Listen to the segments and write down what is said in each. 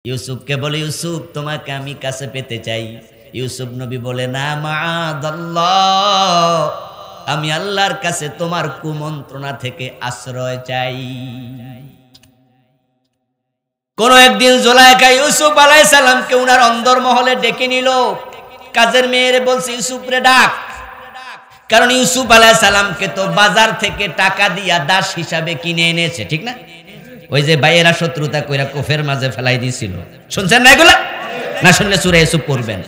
ইউসুফকে বলে, ইউসুফ তোমাকে আমি কাছে পেতে চাই। ইউসুফ নবী বলে, না মাআদাল্লাহ, আমি আল্লাহর কাছে তোমার কুমন্ত্রণা থেকে আশ্রয় চাই। কোন একদিন জুলাইখা ইউসুফ আলাইহিস সালামকে উনার অন্দরমহলে ডেকে নিল। কাজের মেয়েরে বলছে, ইউসুফ রে ডাক। কারণ ইউসুফ আলাইহিস সালামকে তো বাজার থেকে টাকা দিয়া দাস হিসাবে কিনে এনেছে, ঠিক না? ওই যে ভাইয়েরা শত্রুতা কইরা কোফের মাঝে ফেলাই দিয়েছিল, শুনছেন না এগুলা? না শুনলে সূরা ইউসুফ পড়বেন।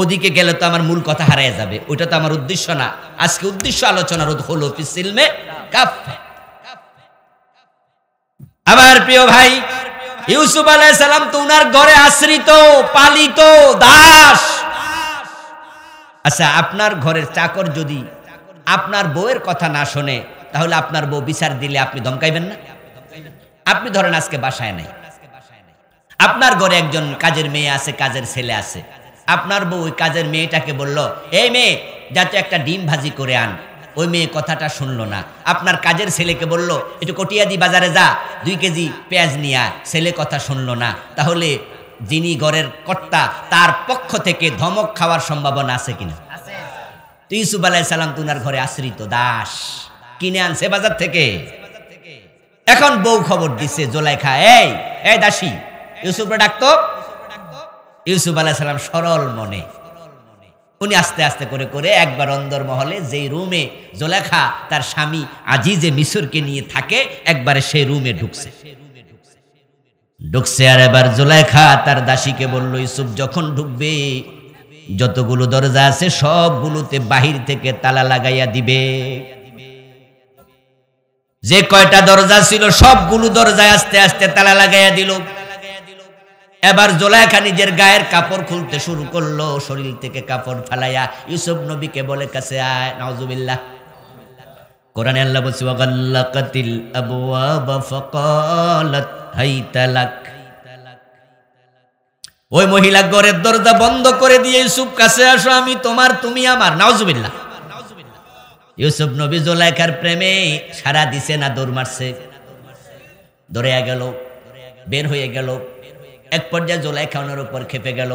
ওদিকে গেলে তো আমার মূল কথা হারিয়ে যাবে, ওইটা তো আমার উদ্দেশ্য না। আজকে উদ্দেশ্য আলোচনার হলো ফিস ইলমে কাফে। আমার প্রিয় ভাই, ইউসুফ আলাইহিস সালাম তো উনার ঘরে আশ্রিত, পালিত দাস। আচ্ছা, আপনার ঘরের চাকর যদি আপনার বউয়ের কথা না শোনে, তাহলে আপনার বউ বিচার দিলে আপনি ধমকাইবেন না? আপনি ধরেন আজকে বাসায় নাই, আপনার ঘরে একজন কাজের মেয়ে আছে, কাজের ছেলে আছে। আপনার বউ ওই কাজের মেয়েটাকে বলল, এই মেয়ে যাতে একটা ডিম ভাজি করে আন। ওই মেয়ে কথাটা শুনলো না। আপনার কাজের ছেলেকে বলল, একটু কটিয়াদি বাজারে যা, 2 কেজি পেঁয়াজ নিয়ে আয়। ছেলে কথা শুনলো না। তাহলে যিনি ঘরের কর্তা, তার পক্ষ থেকে ধমক খাওয়ার সম্ভাবনা আছে কিনা? তো ইউসুফ আলাইহিস সালাম তো উনার ঘরে আশ্রিত দাস, কিনে আনছে বাজার থেকে। এখন বউ খবর দিছে জুলাইখা, এই দাসী, ইউসুফরে ডাকতো। ইউসুফ আলাইহিস সালাম সরল মনে উনি আস্তে আস্তে করে করে একবার অন্দরমহলে যেই রুমে জুলাইখা তার স্বামী আজিজে মিশরকে নিয়ে থাকে, একবারে সেই রুমে ঢুকছে। আর এবার জুলাইখা তার দাসীকে বলল, ইউসুফ যখন ঢুকবে যতগুলো দরজা আছে সবগুলোতে বাহির থেকে তালা লাগাইয়া দিবে। যে কয়টা দরজা ছিল সবগুলো দরজায় আস্তে আস্তে তালা লাগাইয়া দিল। এবার জুলাইখা নিজের গায়ের কাপড় খুলতে শুরু করলো, শরীর থেকে কাপড় ফালাইয়া ইউসুফ নবীকে বলে, কাছে আয়। নাউজুবিল্লাহ। কোরআনে আল্লাহ বলছে, ওয়াগাল্লাকাতিল আবওয়াবা ফাকালাত হাইতা লাক। ওই মহিলা ঘরের দরজা বন্ধ করে দিয়ে, ইউসুফ কাছে আসো, আমি তোমার, তুমি আমার। নাউজুবিল্লাহ। ইউসুফ নবী জুলাইখার প্রেমে সারা দিছে না দৌড় মারছে? দৌড়ে গেল, বের হয়ে গেল। এক পর্যায়ে জুলাইখা ওনার উপর খেপে গেল।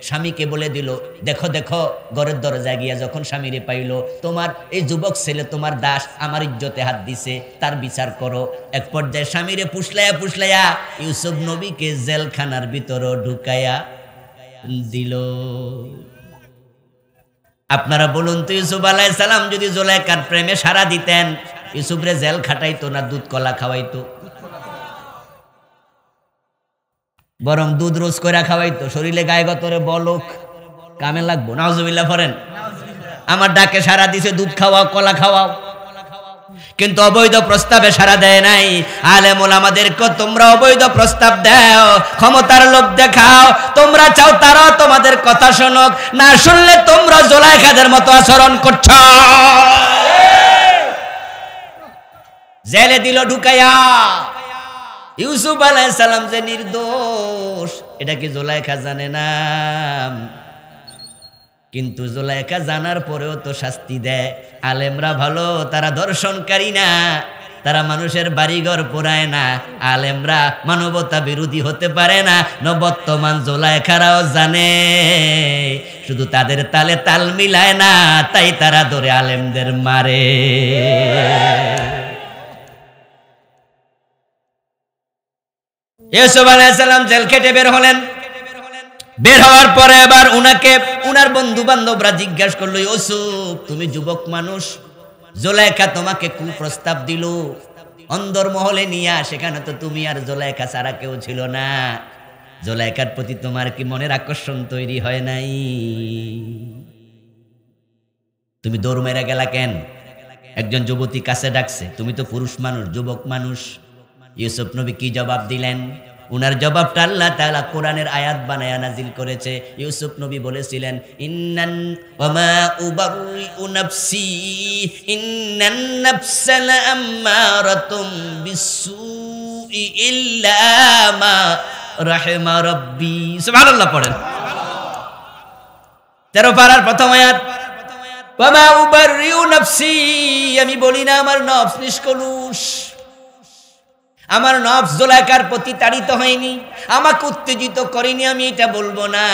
স্বামীকে বলে দিল, দেখো দেখো, ঘরের দরজায় গিয়া যখন স্বামীরে পাইল, তোমার এই যুবক ছেলে তোমার দাস আমার ইজ্জতে হাত দিছে, তার বিচার করো। এক পর্যায়ে স্বামীরে পুষলাইয়া ইউসুফ নবীকে জেলখানার ভিতর ঢুকাইয়া দিল। আপনারা বলুন তো, ইউসুফ আলাইহিস সালাম যদি জুলাইখার প্রেমে সারা দিতেন, ইউসুফরে জেল খাটাইতো না দুধ কলা খাওয়াইতো? বরং দুধ রোজ করে খাওয়াইতো, শরীরে গায়ে গতরে বলক কামে লাগবো। নাউজুবিল্লাহ পড়েন। আমার ডাকে সারা দিছে, দুধ খাওয়াও, কলা খাওয়াও, কিন্তু অবৈধ প্রস্তাবে সারা দেয় নাই। আলেম ওলামাদেরকে তোমরা অবৈধ প্রস্তাব দাও, ক্ষমতার লোভ দেখাও, তোমরা চাও তারা তোমাদের কথা শোনক, না শুনলে তোমরা জুলাইখাদের মতো আচরণ করছো। জেলে দিল ঢুকাইয়া। ইউসুফ আলাইহিস সালাম যে নির্দোষ এটা কি জুলাইখা জানে না? কিন্তু জুলাইখা জানার পরেও তো শাস্তি দেয়। আলেমরা ভালো, তারা দর্শনকারী না, তারা মানুষের বাড়িঘর পোড়ায় না। আলেমরা মানবতা বিরোধী হতে পারে না। বর্তমান জুলাইখারাও জানে, শুধু তাদের তালে তাল মিলায় না, তাই তারা ধরে আলেমদের মারে। ইউসুফ আলাইহিস সালাম জেল খেটে বের হলেন। বের হওয়ার পরে এবার উনাকে উনার বন্ধু বান্ধবরা জিজ্ঞাসা করলো, ইউসুফ তুমি যুবক মানুষ, জুলাইখা তোমাকে কুপ্রস্তাব দিল অন্দরমহলে নিয়ে, সেখানে তো তুমি আর জুলাইখা ছাড়া কেউ ছিল না। জুলাইখার প্রতি তোমার কি মনের আকর্ষণ তৈরি হয় নাই? তুমি দৌড় মেরে গেলা কেন? একজন যুবতী কাছে ডাকছে, তুমি তো পুরুষ মানুষ, যুবক মানুষ। ইউসুফ নবী কি জবাব দিলেন? উনার জবাবটা আল্লাহ তাআলা কোরআনের আয়াত বানায়া নাজিল করেছে। ইউসুফ নবী বলেছিলেন, ইন্নান ওয়ামা উবাররিউ নাফসি ইন্নান নাফসা লাআম্মারাতুম বিসসুই ইল্লা মা রাহিমা রাব্বি। সুবহানাল্লাহ পড়েন। 13 পারার প্রথম আয়াত, ওয়ামা উবাররিউ নাফসি, আমি বলি না আমার নফস নিষ্কলুষ। আমার নফস জুলাইখার প্রতি তাড়িত হয়নি, আমাকে উত্তেজিত করেনি। আমি এটা বলবো না,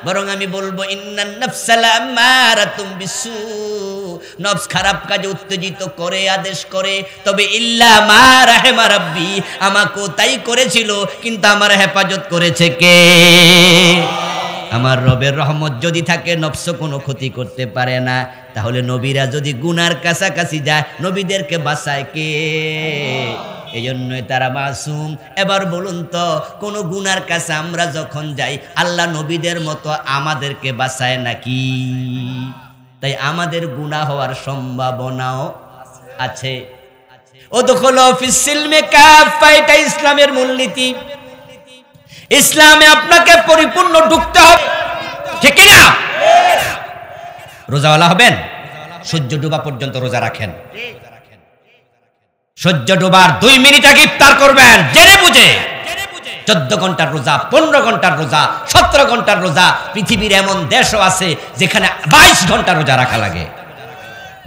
বরং আমি বলবো ইন্নান নাফসা লাম্মারাতুম বিসু, নফস খারাপ কাজে উত্তেজিত করে, আদেশ করে। তবে ইল্লা মা রাহিমা রাব্বি, আমাকেও তাই করেছিল, কিন্তু আমার হেফাজত করেছে কে? আমার রবের রহমত যদি থাকে নফস কোনো ক্ষতি করতে পারে না। তাহলে নবীরা যদি গুনার কাছাকাছি যায়, নবীদেরকে বাঁচায় কে? এই জন্যই তারা মাসুম। এবার বলুন তো, কোন গুনার কাছে আমরা যখন যাই, আল্লাহ নবীদের মতো আমাদেরকে বাঁচায় নাকি? তাই আমাদের গুনাহ হওয়ার সম্ভাবনাও আছে। উদখুলু ফিস সিলমি কাফা, এটা ইসলামের মূলনীতি। ইসলামে আপনাকে পরিপূর্ণ ঢুকতে হবে, ঠিক কি না? রোজাওয়ালা হবেন, সূর্য ডোবা পর্যন্ত রোজা রাখেন। সূর্য ডোবার 2 মিনিট আগে ইফতার করবেন, জেনে বুঝে। 14 ঘন্টার রোজা, 15 ঘন্টার রোজা, 17 ঘন্টার রোজা। পৃথিবীর এমন দেশও আছে যেখানে 22 ঘন্টা রোজা রাখা লাগে।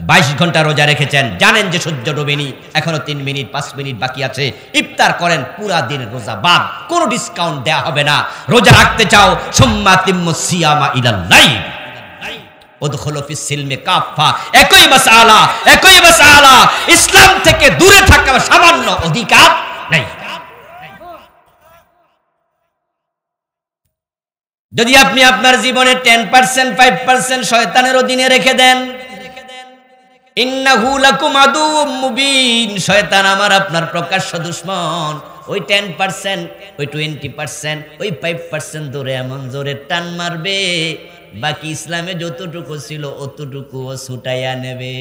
22 ঘন্টা রোজা রেখেছেন, জানেন যে সূর্য ডোবেনি, এখনো 3 মিনিট 5 মিনিট বাকি আছে, ইফতার করেন, পুরা দিন রোজা বাদ, কোনো ডিসকাউন্ট দেয়া হবে না। রোজা রাখতে চাও, সুম্মা তিম্মুস সিয়ামা ইলাল লাইল, উদখুলু ফিস সিলমি কাফা। একই মাসআলা, একই মাসআলা। ইসলাম থেকে দূরে থাকার সামান্য অধিকার নেই। যদি আপনি আপনার জীবনে 10% 5% শয়তানের অধীনে রেখে দেন, ইন্নাহু লাকুম আদুউম মুবিন, শয়তান আমার আপনার প্রকাশ্য দুশমন। ওই 10%, ওই 20%, ওই 5% ধরে এমন জোরে টান মারবে, বাকি ইসলামে যতটুকু ছিল অতটুকু ও ছুটাইয়া নেবে।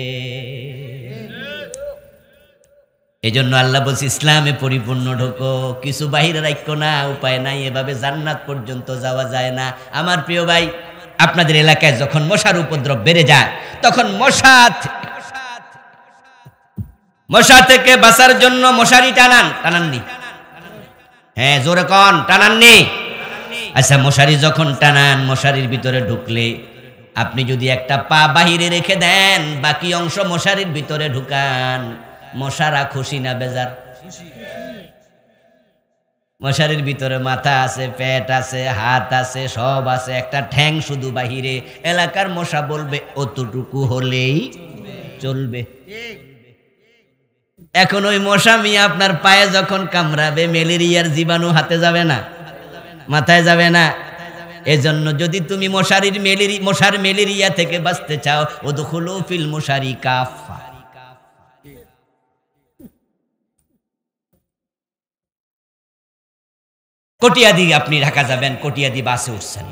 এই জন্য আল্লাহ বলছে ইসলামে পরিপূর্ণ ঢোকো, কিছু বাহিরে রাখো না, উপায় নাই, এভাবে জান্নাত পর্যন্ত যাওয়া যায় না। আমার প্রিয় ভাই, আপনাদের এলাকায় যখন মশার উপদ্রব বেড়ে যায়, তখন মশা থেকে বাঁচার জন্য মশারি টানাননি? হ্যাঁ, জোরে কন, টানাননি? আচ্ছা, মশারি যখন টানান, মশারির ভিতরে ঢুকলে আপনি যদি একটা পা বাহিরে রেখে দেন, বাকি অংশ মশারির ভিতরে ঢুকান, মশারা খুশি না বেজার? মশারির ভিতরে মাথা আছে, পেট আছে, হাত আছে, সব আছে, একটা ঠ্যাং শুধু বাহিরে। এলাকার মশা বলবে অতটুকু হলেই চলবে। এখন ওই মশা মিয়া আপনার পায়ে যখন কামড়াবে, ম্যালেরিয়ার জীবাণু হাতে যাবে না, মাথায় যাবে না। এজন্য যদি তুমি মশার ম্যালেরিয়া থেকে বাঁচতে চাও, উদখুলু ফিল মুশারি কাফা। কটিয়াদি আপনি ঢাকা যাবেন, কটিয়াদি বাসে উঠছেন,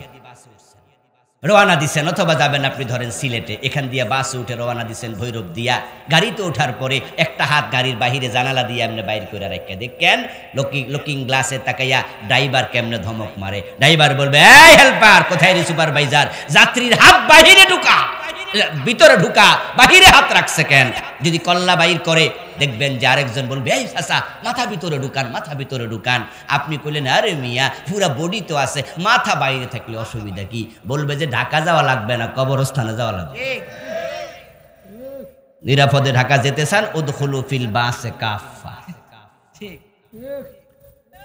রওনা দিচ্ছেন, অথবা যাবেন আপনি ধরেন সিলেটে, এখান দিয়ে বাসে উঠে রওনা দিচ্ছেন ভৈরব দিয়া। গাড়িতে ওঠার পরে একটা হাত গাড়ির বাহিরে জানালা দিয়ে এমনি বাইর করে রেখে দেখেন, লুকিং গ্লাসে তাকাইয়া ড্রাইভার কেমনে ধমক মারে। ড্রাইভার বলবে, এই হেল্পার, কোথায় রে সুপারভাইজার, যাত্রীর হাত বাহিরে ঢুকা, ভিতরে ঢুকা, বাহিরে হাত রাখছে কেন? যদি কল্লা বাইর করে দেখবেন যে আরেকজন বলবে, এই চাচা, মাথা ভিতরে ঢুকান, মাথা ভিতরে ঢুকান। আপনি কইলেন, আরে মিয়া, পুরা বডি তো আছে, মাথা বাইরে থাকলে অসুবিধা কি? বলবে যে ঢাকা যাওয়া লাগবে না, কবরস্থানে যাওয়া লাগবে। নিরাপদে ঢাকা যেতে চান, উদখুলু ফিল বাসে কাফা,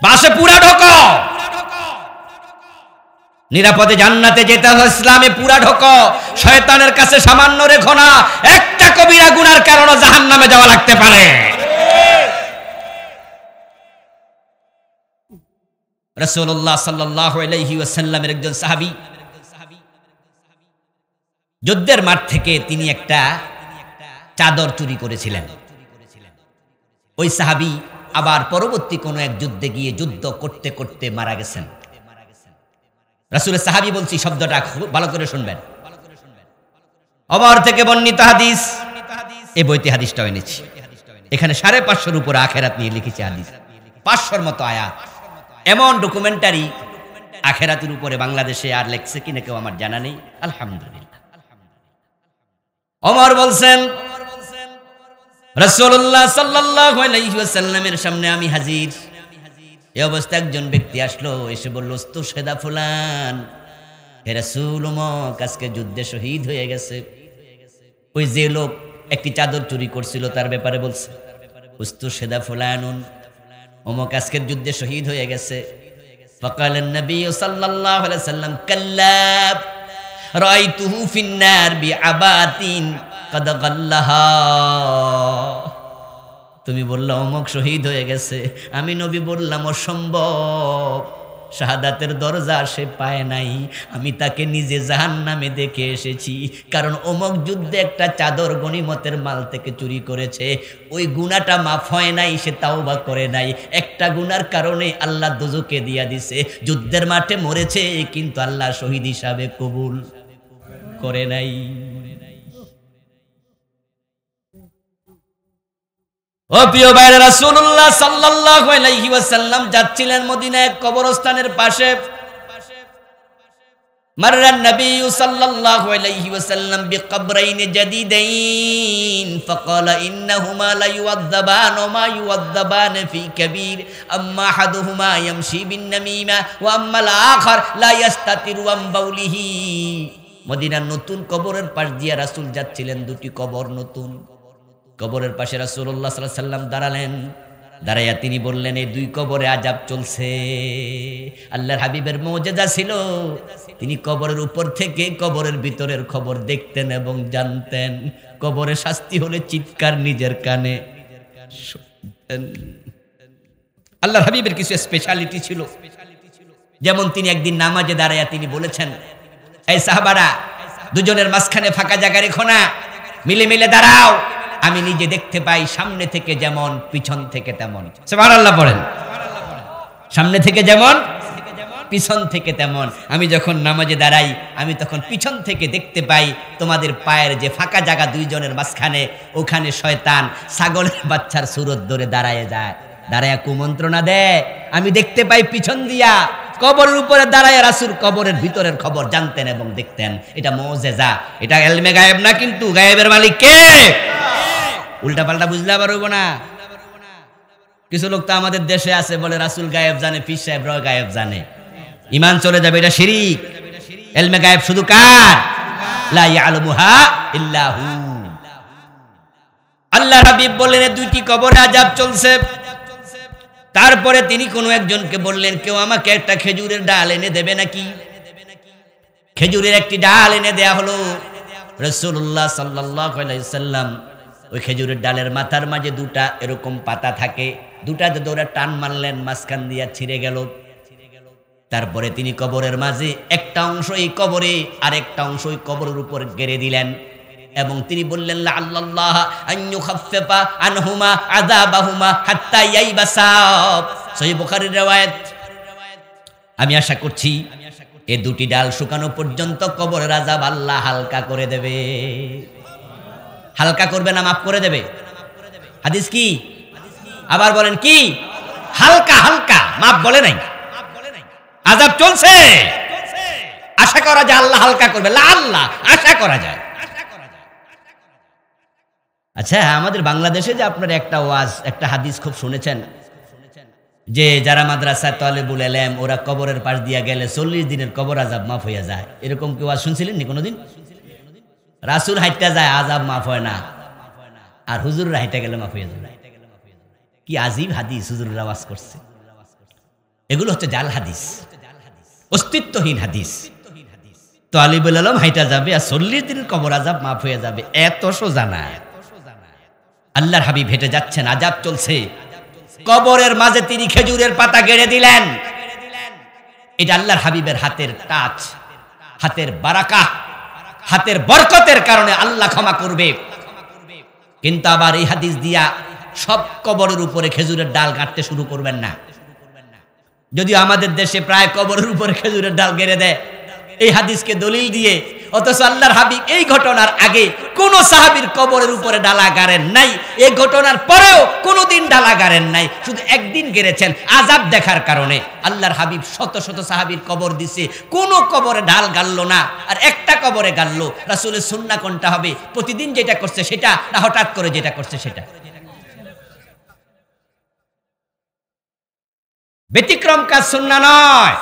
বাসে পুরা ঢোকো। নিরাপদে জান্নাতে যেতে হবে, ইসলামে পুরা ঢোকো। শয়তানের কাছে সামান্য রেখো না, একটা কবিরা গুনার কারণে জাহান্নামে যাওয়া লাগতে পারে। রাসূলুল্লাহ সাল্লাল্লাহু আলাইহি ওয়াসাল্লামের একজন সাহাবী, যুদ্ধের মাঠ থেকে তিনি একটা চাদর চুরি করেছিলেন। ওই সাহাবী আবার পরবর্তী কোনো এক যুদ্ধে গিয়ে যুদ্ধ করতে করতে মারা গেছেন। রাসূলের সাহাবী বলছি, শব্দটা ভালো করে শুনবেন। ওমর থেকে বর্ণিত হাদিস, এই বইতে হাদিসটা এনেছি। এখানে 550-এর উপরে আখেরাত নিয়ে লিখেছে হাদিস, 500-এর মতো আয়াত। এমন ডকুমেন্টারি আখেরাতের উপরে বাংলাদেশে আর লেখছে কিনা কেউ আমার জানা নেই, আলহামদুলিল্লাহ। ওমর বলছেন, রাসূলুল্লাহ সাল্লাল্লাহু আলাইহি ওয়াসাল্লামের সামনে আমি হাজির। এই অবস্থায় একজন ব্যক্তি আসলো, এসে বলল, উস্তাদ ফুলান, হে রাসূল, অমুক আজকে যুদ্ধে শহীদ হয়ে গেছে। ওই যে লোক একটি চাদর চুরি করছিল তার ব্যাপারে বলছে, উস্তাদ ফুলানুন, অমুক আজকের যুদ্ধে শহীদ হয়ে গেছে। ফাকালান নবী সাল্লাল্লাহু আলাইহি ওয়াসাল্লাম কাল্লা রাআইতুহু ফিন্নার বিআবাতিন কাদ গাল্লাহা। তুমি বললা অমুক শহীদ হয়ে গেছে, আমি নবী বললাম অসম্ভব, শাহাদাতের দরজা সে পায় নাই, আমি তাকে নিজে জাহান্নামে দেখে এসেছি। কারণ অমুক যুদ্ধে একটা চাদর গনিমতের মাল থেকে চুরি করেছে, ওই গুনাহটা মাফ হয় নাই, সে তাওবা করে নাই। একটা গুনার কারণে আল্লাহ দোজখে দিয়া দিছে। যুদ্ধের মাঠে মরেছে কিন্তু আল্লাহ শহীদ হিসাবে কবুল করে নাই। ও প্রিয় ভাইরা, রাসূলুল্লাহ সাল্লাল্লাহু আলাইহি ওয়াসাল্লাম যাচ্ছিলেন মদিনায় কবরস্থানের পাশে। মাররান নবী সাল্লাল্লাহু আলাইহি ওয়াসাল্লাম বিকবরাইন জাদীদাইন ফাকালা ইন্নাহুমা লা ইউযাবান ওয়া মা ইউযাবান ফি কাবীর আম্মা আহাদুহুমা ইয়ামশি বিন নামিমা ওয়া আম্মাল আখার লা ইস্তাতিরু আম বাউলিহি। মদিনার নতুন কবরের পাশ দিয়ে রাসূল যাচ্ছিলেন, দুটি কবর নতুন। কবরের পাশে রাসূলুল্লাহ সাল্লাল্লাহু আলাইহি ওয়াসাল্লাম দাঁড়ালেন। দাঁড়াইয়া তিনি বললেন, এই দুই কবরে আযাব চলছে। আল্লাহর হাবিবের মুজিজা ছিল, তিনি কবরের উপর থেকে কবরের ভিতরের খবর দেখতেন এবং জানতেন। কবরে শাস্তি হলে চিৎকার নিজের কানে শুনতেন। আল্লাহর হাবিবের কিছু স্পেশালিটি ছিল, যেমন তিনি একদিন নামাজে দাঁড়াইয়া তিনি বলেছেন, এই সাহাবারা, দুজনের মাঝখানে ফাঁকা জায়গা রেখো না, মিলে মিলে দাঁড়াও, আমি নিজে দেখতে পাই সামনে থেকে যেমন পিছন থেকে তেমন। সুবহানাল্লাহ পড়েন। সামনে থেকে যেমন পিছন থেকে তেমন। আমি যখন নামাজে দাঁড়াই আমি তখন পিছন থেকে দেখতে পাই তোমাদের পায়ের যে ফাঁকা জায়গা দুইজনের মাঝখানে, ওখানে শয়তান ছাগলের বাচ্চার সুরত ধরে দাঁড়ায় যায়, দাঁড়ায় কুমন্ত্রণা দেয়। আমি দেখতে পাই পিছন দিয়া। কবরের উপরে দাঁড়ায় রাসূল কবরের ভিতরের খবর জানতেন এবং দেখতেন। এটা মুজিজা, এটা ইলমে গায়েব না, কিন্তু গায়েবের মালিক কে? উল্টা পাল্টা বুঝলে আবার হইব না। কিছু লোক তো আমাদের দেশে আছে, বলে রাসূল গায়েব জানে, পীর সাহেবরা গায়েব জানে, ঈমান চলে যাবে, এটা শিরক। ইলমে গায়েব শুধু কার? লা ইয়ালামুহা ইল্লা হু। আল্লাহর হাবিব বললেন, দুইটি কবরে আযাব চলছে। তারপরে তিনি কোনো একজনকে বললেন, কেউ আমাকে একটা খেজুরের ডাল এনে দেবে নাকি? খেজুরের একটি ডাল এনে দেয়া হলো। রাসূলুল্লাহ সাল্লাল্লাহু আলাইহি ওয়াসাল্লাম ওই খেজুরের ডালের মাথার মাঝে দুটা এরকম পাতা থাকে, দুটাতে দৌড়া টান মারলেন, মাঝখান দিয়া ছিঁড়ে গেল। তারপরে তিনি কবরের মাঝে একটা অংশ এই কবরে আর একটা অংশ ওই কবরের উপর গেড়ে দিলেন এবং তিনি বললেন, লাআল্লাল্লাহ আন ইউখাফফিফা আনহুমা আযাবাহুমা হাত্তা ইয়াইবাসা। সহিহ বুখারীর riwayat। আমি আশা করছি এই দুটি ডাল শুকানো পর্যন্ত কবরের আযাব আল্লাহ হালকা করে দেবে। হালকা করবে না মাফ করে দেবে? হাদিস কি? আবার বলেন কি? হালকা হালকা, মাফ বলে নাই। আযাব চলছে, আশা করা যায় আল্লাহ হালকা করবে। আল্লাহ আশা করা যায়। আচ্ছা, আমাদের বাংলাদেশে যে আপনার একটা ওয়াজ, একটা হাদিস খুব শুনেছেন, যে যারা মাদ্রাসা তালেবুল ইলম ওরা কবরের পাশ দিয়া গেলে 40 দিনের কবর আযাব মাফ হইয়া যায়। এরকম কি ওয়াজ শুনছিলেন নি কোনোদিন? রাসূল হাইটা যায়, আযাব মাফ হয় না, আর হুজুররা হাইটা গেলে মাফ হইয়া যায়। কি আজীব হাদিস হুজুররা ওয়াজ করছে। এগুলো হচ্ছে জাল হাদিস, অস্তিত্বহীন হাদিস। তালেবুল ইলম হাইটা যাবে আর 40 দিনের কবর আযাব মাফ হয়ে যাবে, এত সোজা না। আল্লাহর হাবিব হেঁটে যাচ্ছেন, আযাব চলছে। কবরের মাঝে তিনি খেজুরের পাতা গেড়ে দিলেন। এটা আল্লাহর হাবিবের হাতের টাচ, হাতের বারাকা, হাতের বরকতের কারণে আল্লাহ ক্ষমা করবে। কিন্তু আবার এই হাদিস দিয়া সব কবরের উপরে খেজুরের ডাল কাটতে শুরু করবেন না। যদিও আমাদের দেশে প্রায় কবরের উপরে খেজুরের ডাল গেড়ে দেয় এই হাদিসকে দলিল দিয়ে, অথচ আল্লাহর হাবিব এই ঘটনার আগে কোন সাহাবীর কবরের উপরে ডালা গাড়েন নাই, এই ঘটনার পরেও কোনোদিন ডালা গাড়েন নাই, শুধু একদিন গেড়েছেন আযাব দেখার কারণে। আল্লাহর হাবিব শত শত সাহাবীর কবর দিছে, কোন কবরে ডাল গাড়লো না, আর একটা কবরে গাড়লো। রাসূলের সুন্নাহ কোনটা হবে? প্রতিদিন যেটা করছে সেটা, না হঠাৎ করে যেটা করছে সেটা? ব্যতিক্রম কাজ সুন্নাহ নয়।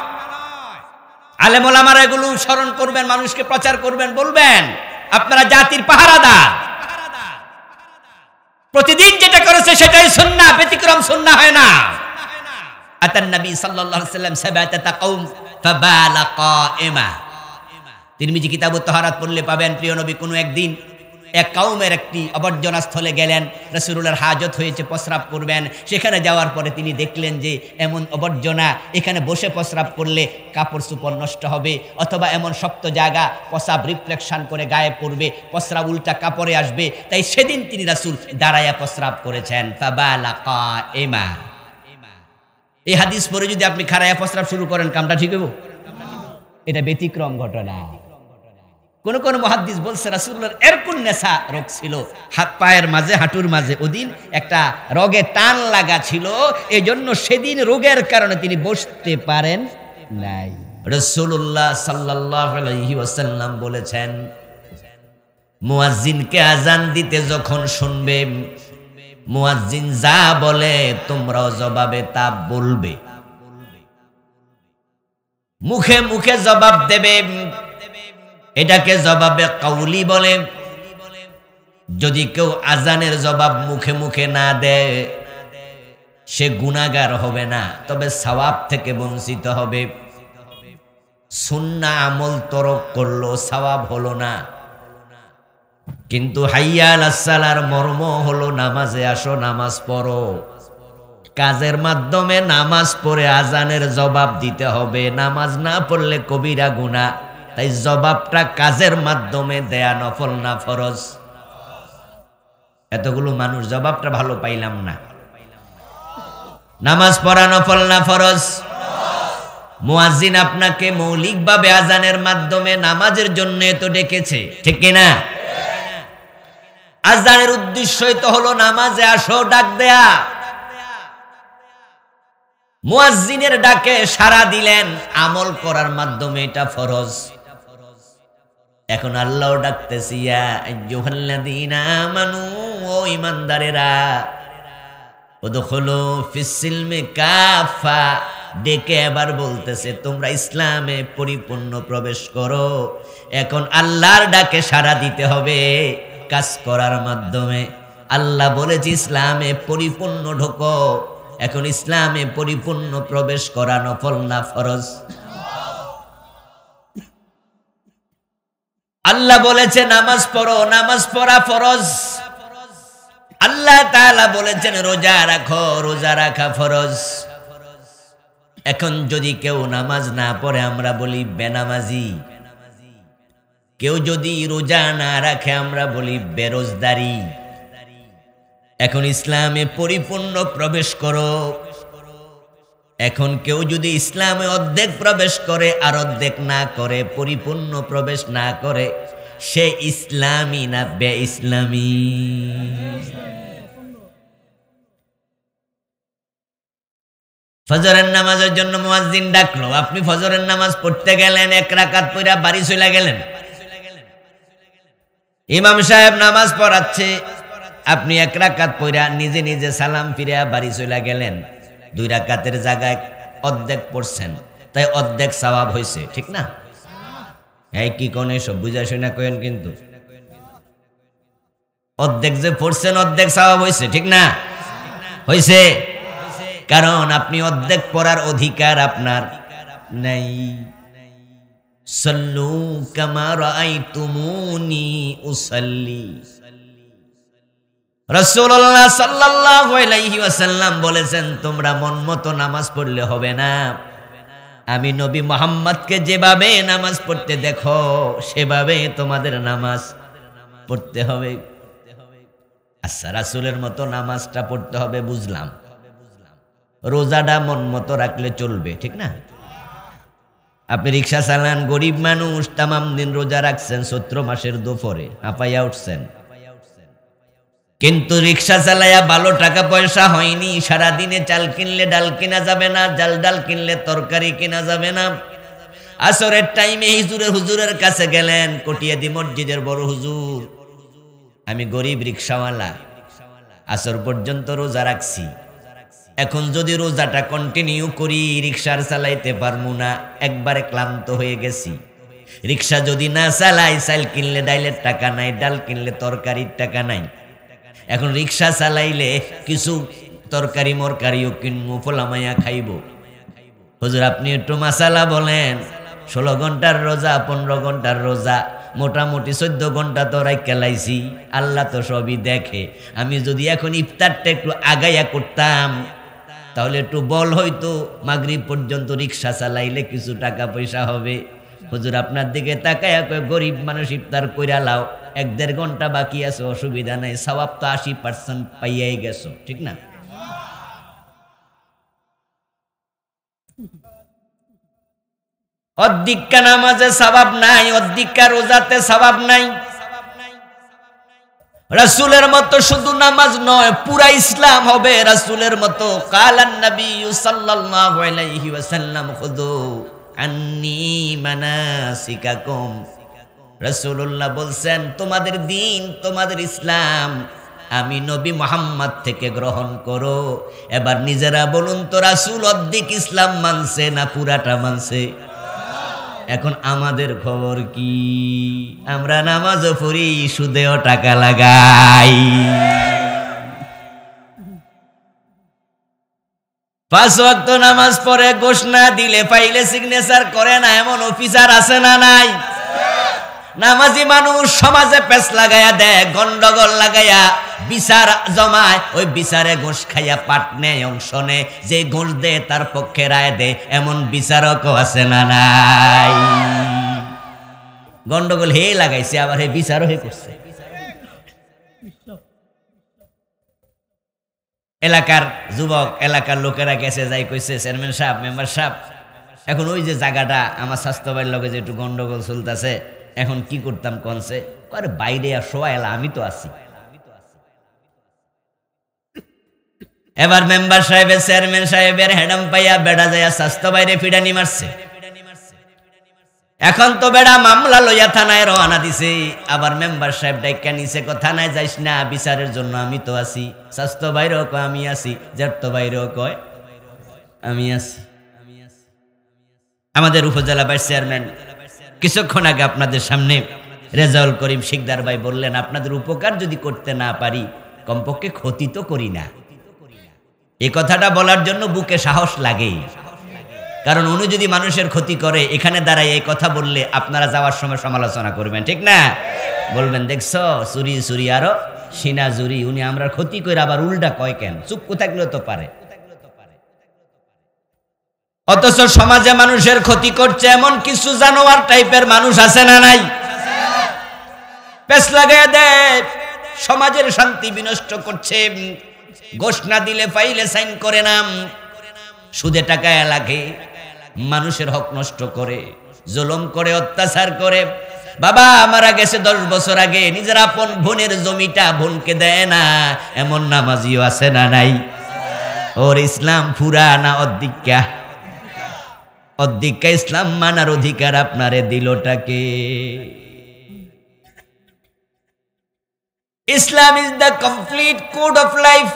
আলেম ওলামারা এগুলো স্মরণ করবেন, মানুষকে প্রচার করবেন, বলবেন আপনারা জাতির পাহারাদার। প্রতিদিন যেটা করেছে সেটাই সুন্নাহ, ব্যতিক্রম সুন্নাহ হয় না। আতান নবী সাল্লাল্লাহু আলাইহি ওয়াসাল্লাম সাবাতাতা কওম ফাবালা কাইমা। তিরমিজি কিতাবুত তাহারাত পড়লে পাবেন প্রিয় নবী কোনো একদিন এক কওমের একটি আবর্জনা স্থলে গেলেন, রাসূলুল্লাহর হাজত হয়েছে, প্রস্রাব করবেন। সেখানে যাওয়ার পরে তিনি দেখলেন যে এমন আবর্জনা, এখানে বসে প্রস্রাব করলে কাপড় চোপড় নষ্ট হবে, অথবা এমন শক্ত জায়গা, প্রস্রাব রিফ্লেকশন করে গায়ে পড়বে, প্রস্রাব উল্টা কাপড়ে আসবে। তাই সেদিন তিনি রাসূল দাঁড়ায়া প্রস্রাব করেছেন, ফাবালা কাইমা। এই হাদিস পড়ে যদি আপনি খাড়ায়া প্রস্রাব শুরু করেন, কামটা ঠিক হইব? এটা ব্যতিক্রম ঘটনা। কোন কোন মুহাদ্দিস বলছে রাসূলুল্লাহর এরকুন নেশা রোগ ছিল, হাত পায়ের মাঝে, হাঁটুর মাঝে ওদিন একটা রোগে টান লাগা ছিল, এজন্য সেদিন রোগের কারণে তিনি বসতে পারেন নাই। রাসূলুল্লাহ সাল্লাল্লাহু আলাইহি ওয়াসাল্লাম বলেছেন, মুয়াজ্জিনকে আযান দিতে যখন শুনবে, মুয়াজ্জিন যা বলে তোমরাও জবাবে তা বলবে, মুখে মুখে জবাব দেবে। এটাকে জবাবে কাউলি বলে। যদি কেউ আজানের জবাব মুখে মুখে না দেয়, সে গুনাহগার হবে না, তবে সওয়াব থেকে বঞ্চিত হবে। সুন্নাহ আমল তরক করলো, সওয়াব হলো না। কিন্তু হাইয়া আলাস সালার মর্ম হলো নামাজে আসো, নামাজ পড়ো। কাজের মাধ্যমে নামাজ পড়ে আজানের জবাব দিতে হবে। নামাজ না পড়লে কবিরা গুনাহ। তাই জবাবটা কাজের মাধ্যমে দেয়া, নফল না ফরজ। এতগুলো মানুষ জবাবটা ভালো পাইলাম না। নামাজ পড়া নফল না ফরজ? মুয়াজ্জিন আপনাকে মৌলিকভাবে আজানের মাধ্যমে নামাজের জন্য তো ডেকেছে, ঠিক কিনা? আজানের উদ্দেশ্যই তো হলো নামাজে আসো ডাক দেয়া। মুয়াজ্জিনের ডাকে সাড়া দিলেন, আমল করার মাধ্যমে এটা ফরজ। এখন আল্লাহ ডাকতেছি, ইয়া আইয়ুহাল্লাযীনা আমানু, ও ঈমানদারেরা, উদখুলু ফিস-সিলমি কাফা, ডেকে এবার বলতেছে তোমরা ইসলামে পরিপূর্ণ প্রবেশ করো। এখন আল্লাহর ডাকে সাড়া দিতে হবে কাজ করার মাধ্যমে। আল্লাহ বলেছে ইসলামে পরিপূর্ণ ঢোকো। এখন ইসলামে পরিপূর্ণ প্রবেশ করা নফল না ফরজ? আল্লাহ বলেছে নামাজ পড়ো, নামাজ পড়া ফরজ। আল্লাহ তাআলা বলেছেন রোজা রাখো, রোজা রাখা ফরজ। এখন যদি কেউ নামাজ না পড়ে, আমরা বলি বেনামাজি। কেউ যদি রোজা না রাখে, আমরা বলি বেরোজদারি। এখন ইসলামে পরিপূর্ণ প্রবেশ করো। এখন কেউ যদি ইসলামে অর্ধেক প্রবেশ করে আর অর্ধেক না করে, পরিপূর্ণ প্রবেশ না করে, সে ইসলামী না বে ইসলামী? ফজরের নামাজের জন্য মুয়াজ্জিন ডাকলো, আপনি ফজরের নামাজ পড়তে গেলেন, এক রাকাত পড়া বাড়ি চলে গেলেন। ইমাম সাহেব নামাজ পড়াচ্ছে, আপনি এক রাকাত পড়া নিজে নিজে সালাম ফিরিয়া বাড়ি চলে গেলেন। 2 রাকাতের জায়গায় অর্ধেক পড়ছেন, তাই অর্ধেক সওয়াব হয়েছে, ঠিক না? এই কি কোন সব বুঝা শুনা কইেন, কিন্তু অর্ধেক যে পড়ছেন অর্ধেক সওয়াব হয়েছে, ঠিক না? হয়েছে, কারণ আপনি অর্ধেক পড়ার অধিকার আপনার নাই। সাল্লু কামা রাআইতুমুনি উসাল্লি। রাসূলুল্লাহ সাল্লাল্লাহু আলাইহি ওয়াসাল্লাম বলেছেন, তোমরা মন মতো নামাজ পড়লে হবে না। আমি নবী মুহাম্মদকে যেভাবে নামাজ পড়তে দেখো, সেভাবে তোমাদের নামাজ পড়তে হবে। আচ্ছা, রাসূলের মতো নামাজটা পড়তে হবে, বুঝলাম। রোজাটা মন মতো রাখলে চলবে, ঠিক না? আপনি রিক্সা চালান, গরিব মানুষ, তামাম দিন রোজা রাখছেন, চৈত্র মাসের দুপুরে হাঁপাইয়া উঠছেন, কিন্তু রিক্সা চালাইয়া ভালো টাকা পয়সা হয়নি। সারাদিনে চাল কিনলে ডাল কিনা যাবে না, ডাল কিনলে তরকারি কিনা যাবে না। আসরের টাইমে হুজুরের কাছে গেলেন, কটিয়াদি মসজিদের বড় হুজুর, আমি গরিব রিক্সাওয়ালা, আসর পর্যন্ত রোজা রাখছি, এখন যদি রোজাটা কন্টিনিউ করি রিক্সার চালাইতে পারবো না, একবারে ক্লান্ত হয়ে গেছি। রিক্সা যদি না চালাই, চাল কিনলে ডাইলের টাকা নাই, ডাল কিনলে তরকারির টাকা নাই। এখন রিক্সা চালাইলে কিছু তরকারি মরকারিও কিনবো, ফোলামাইয়া খাইব, হুজুর আপনি একটু মাসালা বলেন, 16 ঘন্টার রোজা 15 ঘন্টার রোজা মোটামুটি 14 ঘন্টা তো রাইখা লাইছি, আল্লাহ তো সবই দেখে। আমি যদি এখন ইফতারটা একটু আগাইয়া করতাম তাহলে একটু বল হয়তো মাগরিব পর্যন্ত রিক্সা চালাইলে কিছু টাকা পয়সা হবে। হুজুর আপনার দিকে তাকায়া কয় গরিব মানুষ ইফতার কইরা লাও, 1-1.5 ঘন্টা বাকি আছে, অসুবিধা নাই, সওয়াব তো 80% পাইয়াই গেছো, ঠিক না? অর্ধেকটা নামাজে সওয়াব নাই, অর্ধেকটা রোজাতে সওয়াব নাই। রাসূলের মতো শুধু নামাজ নয়, পুরা ইসলাম হবে রাসূলের মতো। কালান নবী সাল্লাল্লাহু আলাইহি ওয়াসাল্লাম খুযু আন্নী মানাসিকাকুম। রাসূলুল্লাহ বলছেন তোমাদের দিন, তোমাদের ইসলাম আমি নবী মুহাম্মদ থেকে গ্রহণ করো। এবার নিজেরা বলুন তো, রাসূল অর্ধেক ইসলাম মানছে না পুরাটা মানছে? এখন আমাদের খবর কি? আমরা নামাজও পড়ি, সুদেও টাকা লাগাই। 5 ওয়াক্ত নামাজ পড়ে ঘোষ না দিলে ফাইলে সিগনেচার করে না, এমন অফিসার আছে না নাই? নামাজি মানুষ সমাজে পেছ লাগাইয়া দেয়, গন্ডগোল লাগাইয়া বিচার জমায়, ওই বিচারে ঘুষ খাইয়া পাট নেয়, অংশ নেয়, যে ঘুষ দেয় তার পক্ষে রায় দেয়, এমন বিচারকও আছে না নাই? গন্ডগোল হে লাগাইছে, আবার হে বিচারও হে করছে। এলাকার যুবক, এলাকার লোকেরা গেছে, যাই কইছে চেয়ারম্যান সাহেব, মেম্বার সাহেব, এখন ওই যে জায়গাটা আমার স্বাস্থ্য ভাইয়ের লগে যে একটু গন্ডগোল চলতেছে, এখন কি করতাম কনছে? আরে বাইরে আর সবাই এলা, আমি তো আছি। এবার মেম্বার সাহেবের চেয়ারম্যান সাহেবের হেডাম পাইয়া বেড়া যায় স্বাস্থ্য বাইরে ফিডানি মারছে। এখন তো বেড়া মামলা লইয়া থানায় রওনা দিছে। আবার মেম্বার সাহেব ডাইকা নিছে, থানায় যাইস না, বিচারের জন্য আমি তো আছি। স্বাস্থ্য বাইরেও কয় আমি আছি, জেঠ বাইরেও কয় আমি আছি। আমাদের উপজেলা ভাইস চেয়ারম্যান কিছুক্ষণ আগে আপনাদের সামনে রেজাউল করিম শিকদার ভাই বললেন, আপনাদের উপকার যদি করতে না পারি কমপক্ষে ক্ষতি তো করি না। এই কথাটা বলার জন্য বুকে সাহস লাগে, কারণ উনি যদি মানুষের ক্ষতি করে, এখানে দাঁড়ায় এই কথা বললে আপনারা যাওয়ার সময় সমালোচনা করবেন, ঠিক না? বলবেন দেখছো চুরি চুরি আরো সিনা জুরি, উনি আমরা ক্ষতি করে আবার উল্টা কয় কেন? চুপ থাকলেও তো পারে। অথচ সমাজে মানুষের ক্ষতি করছে এমন কিছু জানোয়ার টাইপের মানুষ আছে না নাই? পেছ লাগায় দেয়, সমাজের শান্তি বিনষ্ট করছে। ঘোষ না দিলে ফাইলে সাইন করে না, সুদে টাকায় লাগে, মানুষের হক নষ্ট করে, জুলুম করে, অত্যাচার করে। বাবা মারা গেছে 10 বছর আগে, নিজের আপন বোনের জমিটা বোনকে দেয় না, এমন নামাজিও আছে না নাই? ওর ইসলাম পুরা না অর্ধেকা? অর্ধেকা ইসলাম মানার অধিকার আপনারে দিলটাকে। Islam is the complete code of life.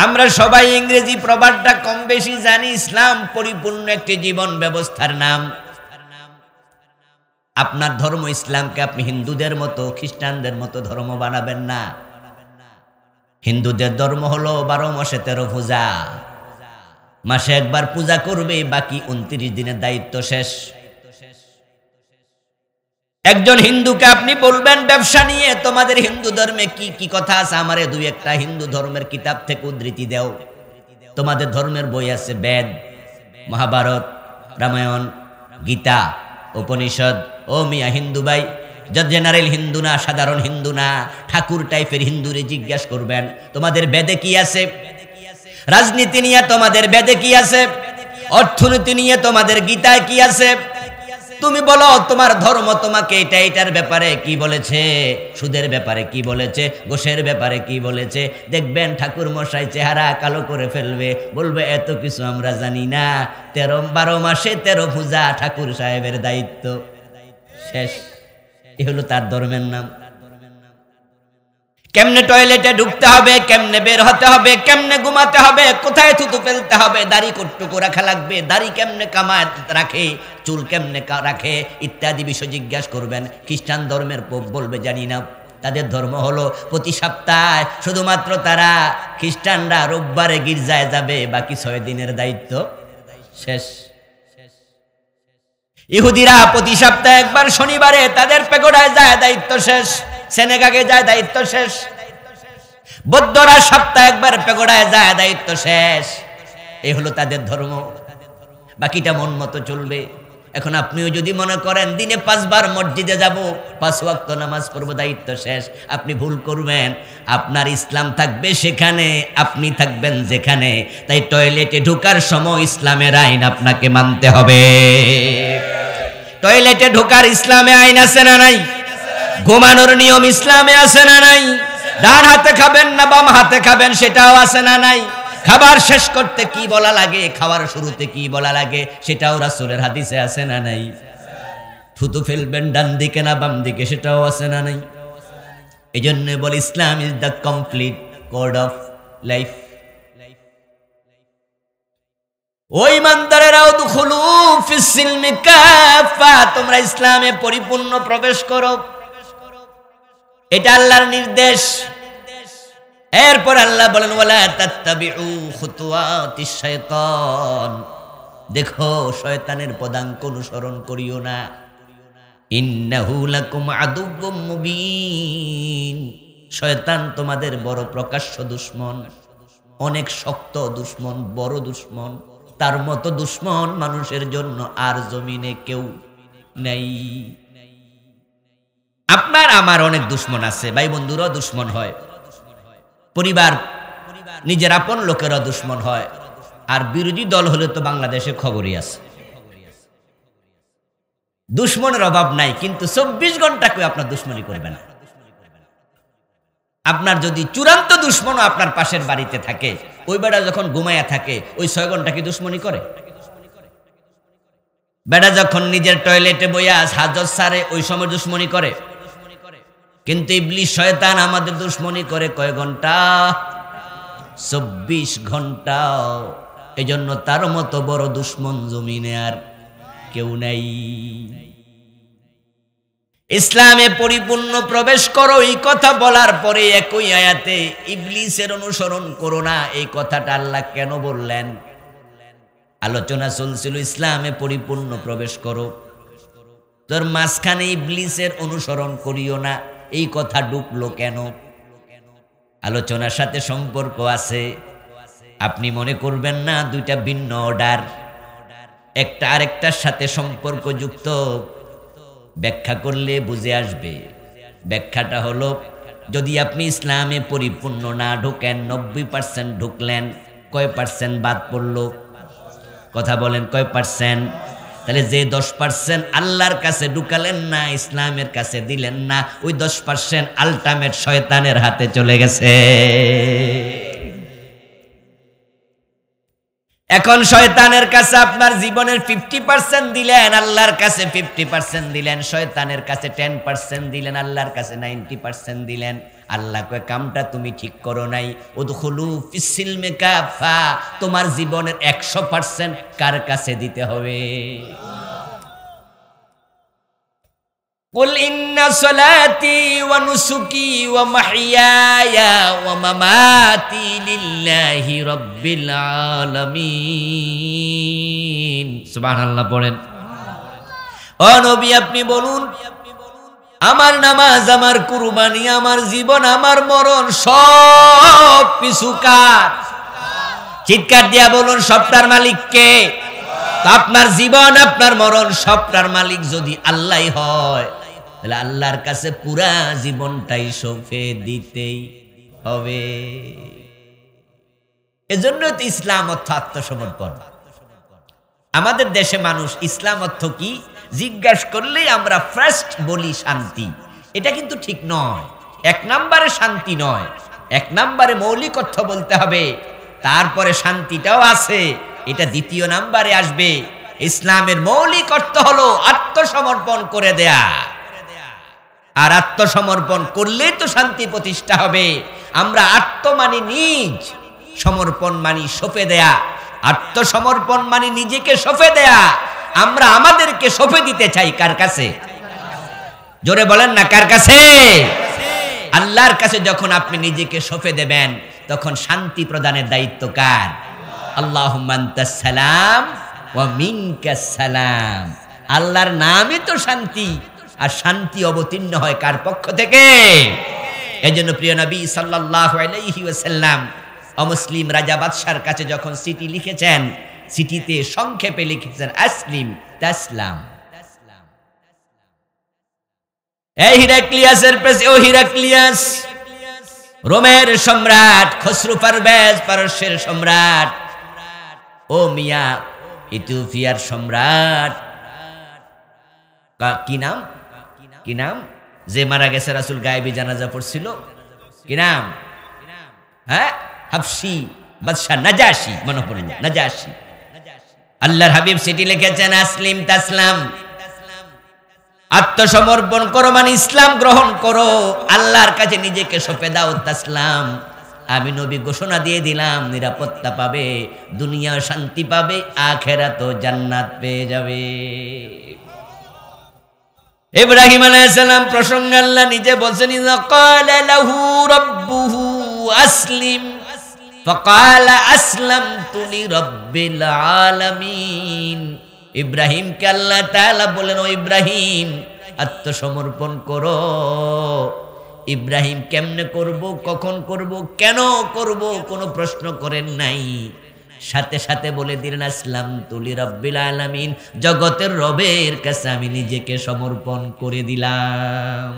আমরা সবাই ইংরেজি প্রবাদটা কম বেশি জানি। ইসলাম পরিপূর্ণ একটি জীবন ব্যবস্থার নাম। আপনার ধর্ম ইসলামকে আপনি হিন্দুদের মতো খ্রিস্টানদের মতো ধর্ম বানাবেন না। হিন্দুদের ধর্ম হলো 12 মাসে 13 পূজা, মাসে একবার পূজা করবে, বাকি 29 দিনের দায়িত্ব শেষ। একজন হিন্দুকে আপনি বলবেন ব্যবসা নিয়ে তোমাদের হিন্দু ধর্মে কি কি কথা আছে, আমারে 2-1টা হিন্দু ধর্মের কিতাব থেকে উদ্ধৃতি দাও। তোমাদের ধর্মের বই আছে বেদ, মহাভারত, রামায়ণ, গীতা, উপনিষদ। ও মিয়া হিন্দু ভাই, জেনারেল হিন্দু না, সাধারণ হিন্দু না, ঠাকুর টাইপের হিন্দুরে জিজ্ঞেস করবেন তোমাদের বেদে কি আছে? রাজনীতি নিয়ে তোমাদের বেদে কি আছে? অর্থনীতি নিয়ে তোমাদের গীতায় কি আছে? তুমি বলো তোমার ধর্ম তোমাকে এটার ব্যাপারে কি বলেছে, সুদের ব্যাপারে কি বলেছে, ঘোষের ব্যাপারে কি বলেছে। দেখবেন ঠাকুর মশাই চেহারা কালো করে ফেলবে, বলবে এত কিছু আমরা জানি না। 12 মাসে 13 পূজা, ঠাকুর সাহেবের দায়িত্ব শেষ। এ হলো তার ধর্মের নাম। কেমনে টয়লেটে ঢুকতে হবে, কেমনে বের হতে হবে, কেমনে ঘুমাতে হবে, কোথায় থুতু ফেলতে হবে, দাড়ি কটুকু রাখা লাগবে, দাড়ি কেমনে কামায় রাখে, চুল কেমনে রাখে, ইত্যাদি বিষয় জিজ্ঞাসা করবেন। খ্রিস্টান ধর্মের পোপ বলবে জানি না। তাদের ধর্ম হলো প্রতি সপ্তাহে শুধুমাত্র তারা খ্রিস্টানরা রোববারে গির্জায় যাবে, বাকি 6 দিনের দায়িত্ব শেষ। ইহুদিরা প্রতি সপ্তাহে একবার শনিবারে তাদের পেগোডায় যায়, দায়িত্ব শেষ। সেনেগাগে যায়, দায়িত্ব শেষ। বৌদ্ধরা সপ্তাহে একবার পেগোডায় যায়, দায়িত্ব শেষ। এই হলো তাদের ধর্ম, বাকিটা মন মতো চলবে। এখন আপনিও যদি মনে করেন দিনে 5 বার মসজিদে যাব, 5 ওয়াক্ত নামাজ পড়ব, দায়িত্ব শেষ, আপনি ভুল করবেন। আপনার ইসলাম থাকবে সেখানে, আপনি থাকবেন যেখানে। তাই টয়লেটে ঢোকার সময় ইসলামের আইন আপনাকে মানতে হবে। টয়লেটে ঢোকার ইসলামে আইন আছে না নাই? ঘুমানোর নিয়ম ইসলামে আছে না নাই? ডান হাতে খাবেন না বাম হাতে খাবেন সেটাও আছে না নাই? খাবার শেষ করতে কি বলা লাগে, খাওয়ার শুরুতে কি বলা লাগে সেটাও রাসূলের হাদিসে আছে না নাই? থুতু ফেলবেন ডান দিকে না বাম দিকে সেটাও আছে না নাই? এজন্য বল Islam is the complete code of life. ওই ইমানদারেরাও দুখুলু ফিস সিলমি কাফা, তোমরা ইসলামে পরিপূর্ণ প্রবেশ করো, এটা আল্লাহর নির্দেশ। এরপর আল্লাহ বলেন ওয়ালা তাত্তাবিউ খুতুওয়াতিশ শাইতান, দেখো শয়তানের পদাঙ্ক অনুসরণ করিও না। ইন্নাহু লাকুম আদুউম মুবিন, শয়তান তোমাদের বড় প্রকাশ্য দুশমন, অনেক শক্ত দুশমন, বড় দুশমন। তার মতো দুশমন মানুষের জন্য আর জমিনে কেউ নেই। আপনার আমার অনেক দুশমন আছে, ভাই বন্ধুরা দুশমন হয়, পরিবার নিজের আপন লোকেরা দুশমন হয়, আর বিরোধী দল হলে তো বাংলাদেশে খবরই আছে। দুশমনের অভাব নাই, কিন্তু 24 ঘন্টা কেউ আপনার দুশমনি করবে না। আপনার যদি চূড়ান্ত দুশমনও আপনার পাশের বাড়িতে থাকে, ওই বেটা যখন ঘুমায়া থাকে ওই 6 ঘন্টা কি দুশমনি করে? বেটা যখন নিজের টয়লেটে বইয়া হাজত সারে ওই সময় দুশমনি করে। কিন্তু ইবলিস শয়তান আমাদের দুশমনি করে কয় ঘন্টা? 24 ঘন্টা। এজন্য তার মতো বড় দুশমন জমিনে আর কেউ নাই। ইসলামে পরিপূর্ণ প্রবেশ করো, এই কথা বলার পরে একই আয়াতে ইবলিসের অনুসরণ করো না, এই কথাটা আল্লাহ কেন বললেন? আলোচনা চলছিল ইসলামে পরিপূর্ণ প্রবেশ করো, তোর মাঝখানে ইবলিসের অনুসরণ করিও না, এই কথা ঢুকলো কেন? আলোচনার সাথে সম্পর্ক আছে। আপনি মনে করবেন না দুইটা ভিন্ন অর্ডার, একটা আরেকটার সাথে সম্পর্ক যুক্ত। ব্যাখ্যা করলে বুঝে আসবে। ব্যাখ্যাটা হলো, যদি আপনি ইসলামে পরিপূর্ণ না ঢোকেন, 90% ঢুকলেন, কয় পার্সেন্ট বাদ পড়লো? কথা বলেন, কয় পার্সেন্ট? তাহলে যে 10% আল্লাহর কাছে ঢুকালেন না, ইসলামের কাছে দিলেন না, ওই 10% আলটিমেট শয়তানের হাতে চলে গেছে। এখন শয়তানের কাছে আপনার জীবনের 50% দিলেন, আল্লাহর কাছে 50% দিলেন, শয়তানের কাছে 10% দিলেন, আল্লাহর কাছে 90% দিলেন। আল্লাহ কয় কামটা তুমি ঠিক করো নাই। উদখুলু ফিস সিলমি কাফা, তোমার জীবনের 100% কার কাছে দিতে হবে? কুল ইন্না সলাতি ওয়া নুসুকি ওয়া মাহইয়ায়া ওয়া মামাতি লিল্লাহি রাব্বিল আলামিন। সুবহানাল্লাহ পড়েন। ও নবী আপনি বলুন, আমার নামাজ, আমার কুরবানি, আমার জীবন, আমার মরণ সব কিছু কার? চিৎকার দিয়া বলুন, সবটার মালিক কে? তো আপনার জীবন, আপনার মরণ সবটার মালিক যদি আল্লাহ হয়, তাহলে আল্লাহর কাছে পুরা জীবনটাই সঁপে দিতেই হবে। এজন্য তো ইসলাম অর্থ আত্মসমর্পণ। আমাদের দেশে মানুষ ইসলাম অর্থ কি জিজ্ঞাসা করলেই আমরা ফার্স্ট বলি শান্তি। এটা কিন্তু ঠিক নয়। 1 নম্বরে শান্তি নয়, 1 নম্বরে মৌলিক অর্থ বলতে হবে, তারপরে শান্তিটাও আছে, এটা 2য় নম্বরে আসবে। ইসলামের মৌলিক অর্থ হলো আত্মসমর্পণ করে দেয়া, আর আত্মসমর্পণ করলেই তো শান্তি প্রতিষ্ঠা হবে। আমরা আত্ম মানি নিজ, সমর্পণ মানি সঁপে দেয়া। আত্মসমর্পণ মানি নিজেকে সঁপে দেয়া। আমরা আমাদেরকে সঁপে দিতে চাই কার কাছে? জোরে বলেন না, কার কাছে? আল্লাহর কাছে। যখন আপনি নিজেকে সঁপে দেবেন, তখন শান্তি প্রদানের দায়িত্ব কার? আল্লাহুম্মা আনতাস সালাম ওয়া মিনকাস সালাম। আল্লাহর নামই তো শান্তি, আর শান্তি অবতীর্ণ হয় কার পক্ষ থেকে? এজন্য প্রিয় নবী সাল্লাল্লাহু আলাইহি ওয়াসাল্লাম অমুসলিম রাজা বাদশার কাছে যখন চিঠি লিখেছেন, চিঠিতে সংক্ষেপে লিখেছেন আসলিম তাসলাম। এই হিরাক্লিয়াসের পেছে, ও হিরাক্লিয়াস, রোমের সম্রাট, খসরু পারভেজ পারস্যের সম্রাট, ও মিয়া ইথিওপিয়ার সম্রাট, কি নাম, কি নাম যে মারা গেছে রাসূল গায়েবী জানাজা পড়ছিল, কি নাম? হ্যাঁ, হাবশি বাদশাহ নাজাশি, মনে পড়ল, নাজাশি। আল্লাহর হাবিব চিঠি লিখেছেন আসলিম তাসলাম, আত্মসমর্পণ করো মানে ইসলাম গ্রহণ করো, আল্লাহর কাছে নিজেকে সঁপে দাও, তাসলাম। আমি নবী ঘোষণা দিয়ে দিলাম, নিরাপত্তা পাবে, দুনিয়া শান্তি পাবে, আখিরাতেও জান্নাত পেয়ে যাবে। ইব্রাহিম আলাইহিস সালাম প্রসঙ্গে আল্লাহ নিজে বলছেন, ইযা ক্বালা লাহু রাব্বুহু আসলিম ফাকালা আসলামতু লিরাব্বিল আলামিন। ইব্রাহিমকে আল্লাহ তাআলা বলেন, ও ইব্রাহিম আত্মসমর্পণ করো। ইব্রাহিম কেমনে করব, কখন করব, কেন করব কোনো প্রশ্ন করেন নাই, সাথে সাথে বলে দিলেন আসলামতু লিরাব্বিল আলামিন, জগতের রবের কাছে আমি নিজেকে সমর্পণ করে দিলাম।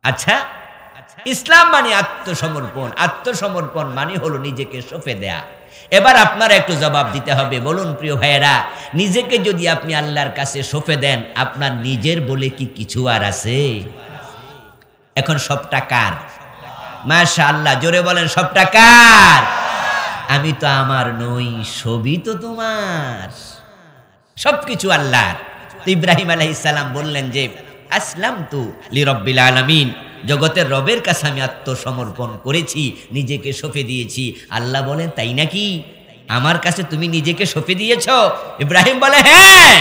আচ্ছা, ইসলাম মানে আত্মসমর্পণ, আত্মসমর্পণ মানে হলো নিজেকে সঁপে দেয়া। এবার আপনারা একটু জবাব দিতে হবে, বলুন প্রিয় ভাইয়েরা, নিজেকে যদি আপনি আল্লাহর কাছে সঁপে দেন, আপনার নিজের বলে কি কিছু আর আছে? এখন সবটা কার? মাশাআল্লাহ, জোরে বলেন, সবটা কার? আমি তো আমার নই, সবই তো তোমার, সবকিছু আল্লাহর। তো ইব্রাহিম আলাইহিস সালাম বললেন যে আসলামতু লিরাব্বিল আলামিন, জগতের রবের কাছে আমি আত্মসমর্পণ করেছি, নিজেকে সঁপে দিয়েছি। আল্লাহ বলেন, তাই নাকি? আমার কাছে তুমি নিজেকে সঁপে দিয়েছ? ইব্রাহিম বলে, হ্যাঁ।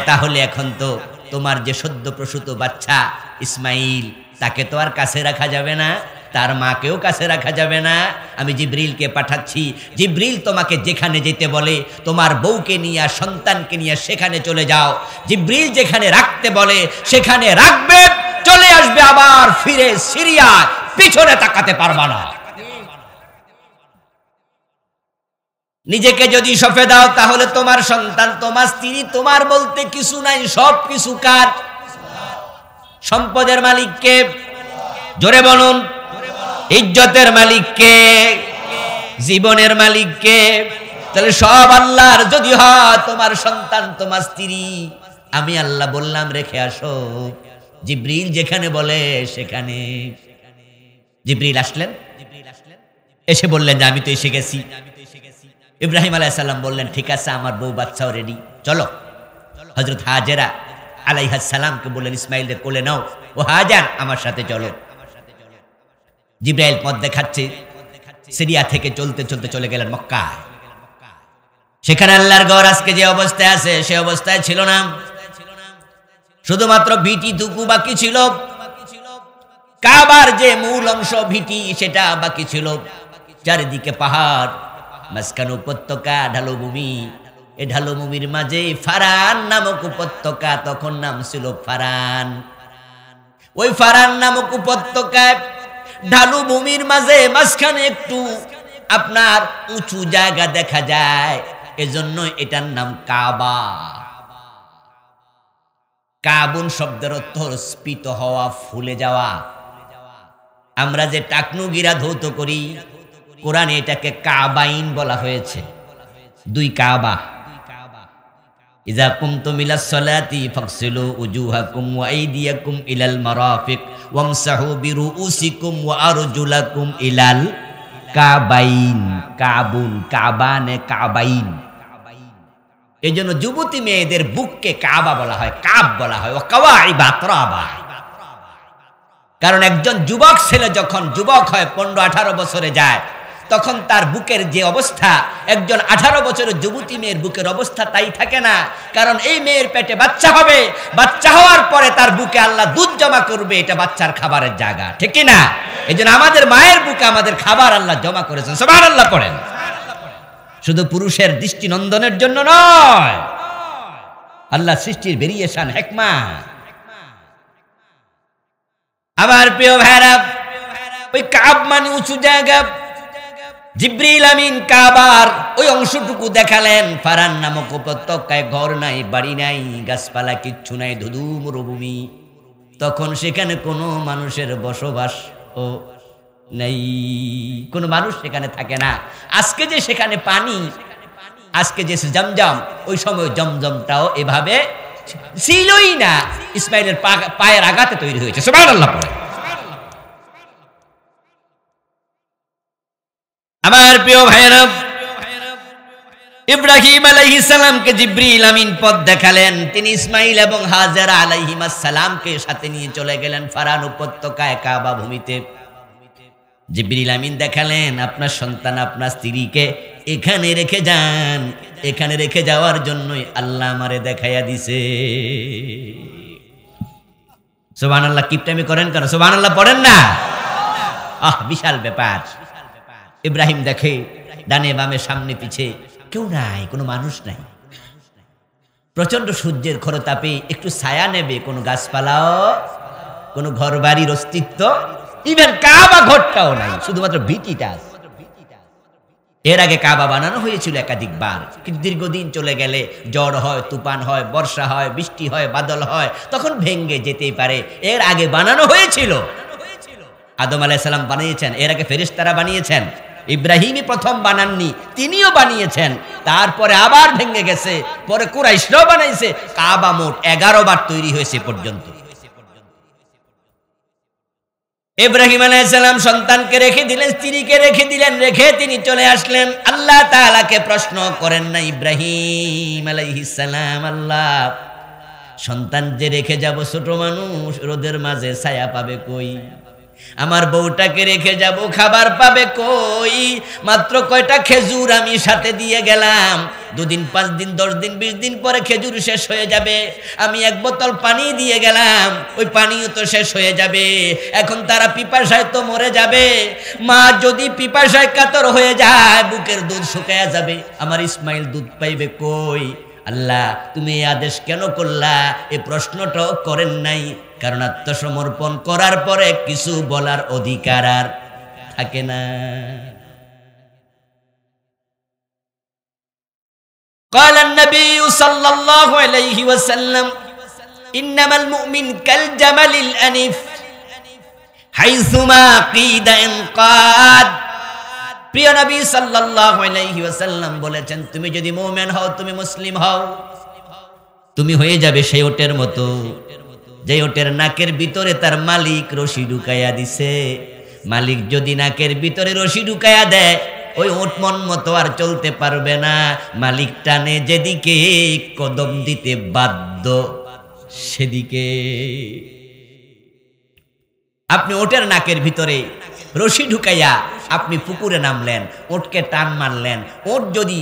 তাহলে এখন তো তোমার যে সদ্য প্রসূত বাচ্চা ইসমাইল, তাকে তো আর কাছে রাখা যাবে না, তার মাকেও কাছে রাখা যাবে না। আমি জিবরিলকে পাঠাচ্ছি, জিবরিল তোমাকে যেখানে যেতে বলে, তোমার বউকে নিয়ে, সন্তানকে নিয়ে সেখানে চলে যাও। জিবরিল যেখানে রাখতে বলে সেখানে রাখবে, চলে আসবে আবার ফিরে সিরিয়া, পিছনে তাকাতে পারবা না। নিজেকে যদি সঁপে দাও, তাহলে তোমার সন্তান, তোমার স্ত্রী, তোমার বলতে কিছু নাই, সব কিছু কার? সম্পদের মালিক কে? জোরে বলুন। ইজ্জতের মালিক কে? জীবনের মালিক কে? তাহলে সব আল্লাহর যদি হয়, তোমার সন্তান, তোমার স্ত্রী, আমি আল্লাহ বললাম রেখে আসো, জিবরিল যেখানে বলে সেখানে। জিবরিল আসলেন, এসে বললেন যে আমি তো এসে গেছি। ইব্রাহিম আলাইহিস সালাম বললেন, ঠিক আছে, আমার বউ বাচ্চাও রেডি, চলো। হযরত হাজেরা আলাইহিস সালামকে বললেন, ইসমাইলকে কোলে নাও, ও হাজার আমার সাথে চলো। জিবরাইল পথ দেখাচ্ছে, সিরিয়া থেকে চলতে চলতে চলে গেলেন মক্কা। সেখানে আল্লাহর ঘর আজকে যে অবস্থায় আছে সে অবস্থায় ছিল না, শুধুমাত্র ভিটি টুকু বাকি ছিল। কাবার যে মূল অংশ ভিটি, সেটা বাকি ছিল। চারিদিকে পাহাড়, মাঝখানে উপত্যকা, ঢালু ভূমি। এই ঢালু ভূমির মাঝে ফারান নামক উপত্যকা, তখন নাম ছিল ফারান। ওই ফারান নামক উপত্যকায় ঢালু ভূমির মাঝে মাঝখানে একটু আপনার উঁচু জায়গা দেখা যায়, এজন্য এটার নাম কাবা। কাবুন শব্দের অর্থ স্ফীত হওয়া, ফুলে যাওয়া। আমরা যে টাকনু গিরা ধৌত করি, কোরআনে এটাকে কাবাইন বলা হয়েছে, দুই কাবা। ইযা কুমতুম ইলাস সালাতি ফাগসিলু উজুহাকুম ওয়া আইদিয়াকুম ইলাল মারাফিক ওয়ামসাহু বিরুউসিকুম ওয়া আরজুলাকুম ইলাল কাবাইন। কাবুন, কাবানে কাবাইন। এজন্য যুবতী মেয়েদের বুককে কাবা বলা হয়, কাব বলা হয়, ও কাওয়াইবা তরাবা। কারণ একজন যুবক ছেলে যখন যুবক হয়, 15-18 বছরে যায়, তখন তার বুকের যে অবস্থা, একজন 18 বছরের যুবতী মেয়ের বুকের অবস্থা তাই থাকে না। কারণ এই মেয়ের পেটে বাচ্চা হবে, বাচ্চা হওয়ার পরে তার বুকে আল্লাহ দুধ জমা করবে, এটা বাচ্চার খাবারের জায়গা, ঠিক কি না? এই জন্য আমাদের মায়ের বুকে আমাদের খাবার আল্লাহ জমা করেছেন, সুবহানাল্লাহ পড়েন। শুধু পুরুষের দৃষ্টি নন্দনের জন্য নয়, আল্লাহ সৃষ্টির ভেরিয়েশন, হিকমা। আমার প্রিয় ভাইরা, ওই কাব মানে উঁচু জায়গা, জিবরিল আমিন কাবার ওই অংশটুকু দেখালেন। ফারান নামক উপত্যকায় ঘর নাই, বাড়ি নাই, গাছপালা কিচ্ছু নাই, ধুধু মরুভূমি। তখন সেখানে কোনো মানুষের বসবাস ও নেই, কোনো মানুষ সেখানে থাকে না। আজকে যে সেখানে পানি, আজকে যে জমজম, ওই সময় জমজমটাও এভাবে ছিলই না, ইসমাইলের পায়ের আঘাতে তৈরি হয়েছে। সুবহানাল্লাহ পড়ে। আমার প্রিয় ভাইরা, ইব্রাহিম আলাইহিস সালামকে জিবরিল আমিন পথ দেখালেন। তিনি ইসমাইল এবং হাজেরা আলাইহিমাস সালামকে সাথে নিয়ে চলে গেলেন ফারান উপত্যকায় কাবা ভূমিতে। জিবরিল আমিন দেখালেন, আপনার সন্তান, আপনার স্ত্রীকে এখানে রেখে যান। এখানে রেখে যাওয়ার জন্যই আল্লাহ আমারে দেখাইয়া দিছে। সুবহানাল্লাহ। কিপটামি করেন কেন? সুবহানাল্লাহ পড়েন না। বিশাল ব্যাপার। ইব্রাহিম দেখে ডানে বামে সামনে পিছে কেউ নাই, কোনো মানুষ নাই। প্রচন্ড সূর্যের খরতাপে একটু ছায়া নেবে, কোনো গাছপালাও, কোনো ঘর বাড়ির অস্তিত্ব, ইভেন কাবা ঘরটাও নাই, শুধুমাত্র ভিটিটা। এর আগে কাবা বানানো হয়েছিল একাধিকবার, কিন্তু দীর্ঘদিন চলে গেলে ঝড় হয়, তুফান হয়, বর্ষা হয়, বৃষ্টি হয়, বাদল হয়, তখন ভেঙ্গে যেতেই পারে। এর আগে বানানো হয়েছিল, আদম আলাইহিস সালাম বানিয়েছেন, এর আগে ফেরেশতারা বানিয়েছেন, ইব্রাহিমই প্রথম বানাননি, তিনিও বানিয়েছেন। তারপরে আবার ভেঙে গেছে, পরে কুরাইশরাও বানাইছে। কাবা মোট 11 বার তৈরি হয়েছে পর্যন্ত। ইব্রাহিম আলাইহিস সালাম সন্তানকে রেখে দিলেন, স্ত্রীকে রেখে দিলেন, রেখে তিনি চলে আসলেন। আল্লাহ তাআলাকে প্রশ্ন করেন না ইব্রাহিম আলাইহিস সালাম, আল্লাহ সন্তান যে রেখে যাব, ছোট মানুষ, রোদের মাঝে ছায়া পাবে কই? আমার বউটাকে রেখে যাব, খাবার পাবে কই? মাত্র কয়টা খেজুর আমি সাথে দিয়ে গেলাম, 2 দিন 5 দিন 10 দিন 20 দিন পরে খেজুর শেষ হয়ে যাবে। আমি 1 বোতল পানি দিয়ে গেলাম, ওই পানিও তো শেষ হয়ে যাবে। এখন তারা পিপাসায় তো মরে যাবে। মা যদি পিপাসায় কাতর হয়ে যায়, বুকের দুধ শুকায়া যাবে, আমার ইসমাইল দুধ পাইবে কই? আল্লাহ তুমি এই আদেশ কেন করলা? এই প্রশ্নটাও করেন নাই, কারণ আত্মসমর্পণ করার পরে কিছু বলার অধিকার আর থাকে না। قال النبي صلى الله عليه وسلم إنما المؤمن كالجمل الأنف حيثما قيد انقاد। প্রিয় নবী সাল্লাল্লাহু আলাইহি ওয়াসাল্লাম বলেছেন, তুমি যদি মুমিন হও, তুমি মুসলিম হও, তুমি হয়ে যাবে সেই ওটের মতো, যে ওটের নাকের ভিতরে তার মালিক রশি ঢুকাইয়া দিছে। মালিক যদি নাকের ভিতরে রশি ঢুকাইয়া দেয়, ওই ওট মন মতো আর চলতে পারবে না। মালিক টানে যেদিকে, কদম দিতে বাধ্য সেদিকে। আপনি ওটের নাকের ভিতরে রশি ঢুকাইয়া আপনি পুকুরে নামলেন, ওটকে টান মারলেন। ওট যদি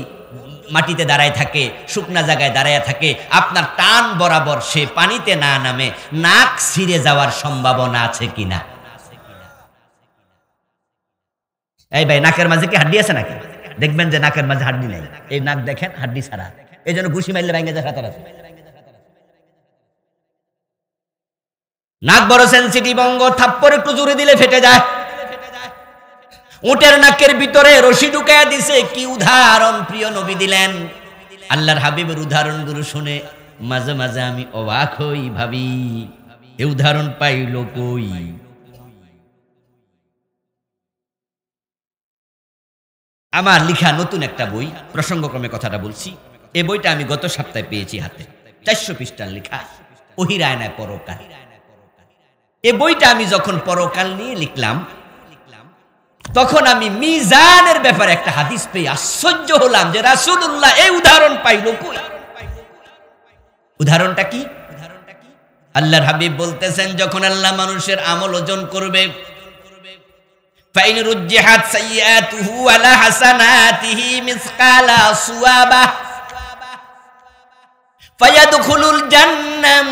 মাটিতে দাঁড়ায় থাকে, শুকনা জায়গায় দাঁড়ায় থাকে, আপনার টান বরাবর সে পানিতে না নামে, নাক ছিঁড়ে যাওয়ার সম্ভাবনা আছে কিনা? এই ভাই, নাকের মাঝে কি হাড্ডি আছে নাকি? দেখবেন যে নাকের মাঝে হাড্ডি নেই। এই নাক দেখেন হাড্ডি ছাড়া, এই জন্য ঘুষি মারলে ভেঙে যায় রাতারাতি। নাক বড় সেনসিটিভ অঙ্গ, থাপ্পড় একটু জোরে দিলে ফেটে যায়। উটের নাকের ভিতরে রশি ঢুকাইয়া দিছে। কি উদাহরণ প্রিয় নবী দিলেন! আল্লাহর হাবিবের উদাহরণগুলো শুনে মাঝে মাঝে আমি অবাক হই, ভাবি এই উদাহরণ পাইল কই? আমার লিখা নতুন একটা বই, প্রসঙ্গক্রমে কথাটা বলছি, এই বইটা আমি গত সপ্তাহে পেয়েছি হাতে, 400 পৃষ্ঠার লেখা, ওহির আয়নায় পরকাল। এই বইটা আমি যখন পরকাল নিয়ে লিখলাম, তখন আমি মিজানের ব্যাপারে একটা হাদিস পেয়ে আশ্চর্য হলাম যে রাসূলুল্লাহ এই উদাহরণ পাইল কই? উদাহরণটা কি? আল্লাহর হাবিব বলতেছেন, যখন আল্লাহ মানুষের আমল ওজন করবে, ফাইন রুজ্জিহাত সাইয়্যাতুহু আলা হাসানাতিহি মিসকালা সুওয়াবা ফায়াদখুলুল জান্নাহ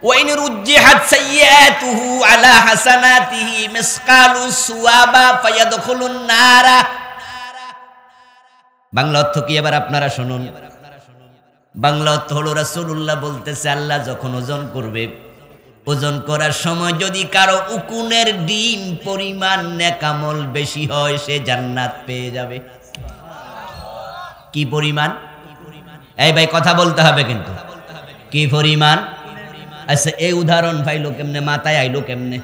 ওয়া ইন রুজ্জিহাত সাইয়্যাতুহু আলা হাসানাতিহি মিসকালু সুওয়াবা ফায়াদখুলুন নারা। বাংলা অর্থ কি এবার আপনারা শুনুন। বাংলা অর্থ হলো রাসূলুল্লাহ বলতেছে আল্লাহ যখন ওজন করবে, ওজন করার সময় যদি কারো উকুনের ডিম পরিমাণ নেকামল বেশি হয় সে জান্নাত পেয়ে যাবে। কি পরিমাণ? এই ভাই কথা বলতে হবে কিন্তু, কি পরিমাণ? আচ্ছা এই উদাহরণ পাইলো কেমনে, মাথায় আইলো কেমনে?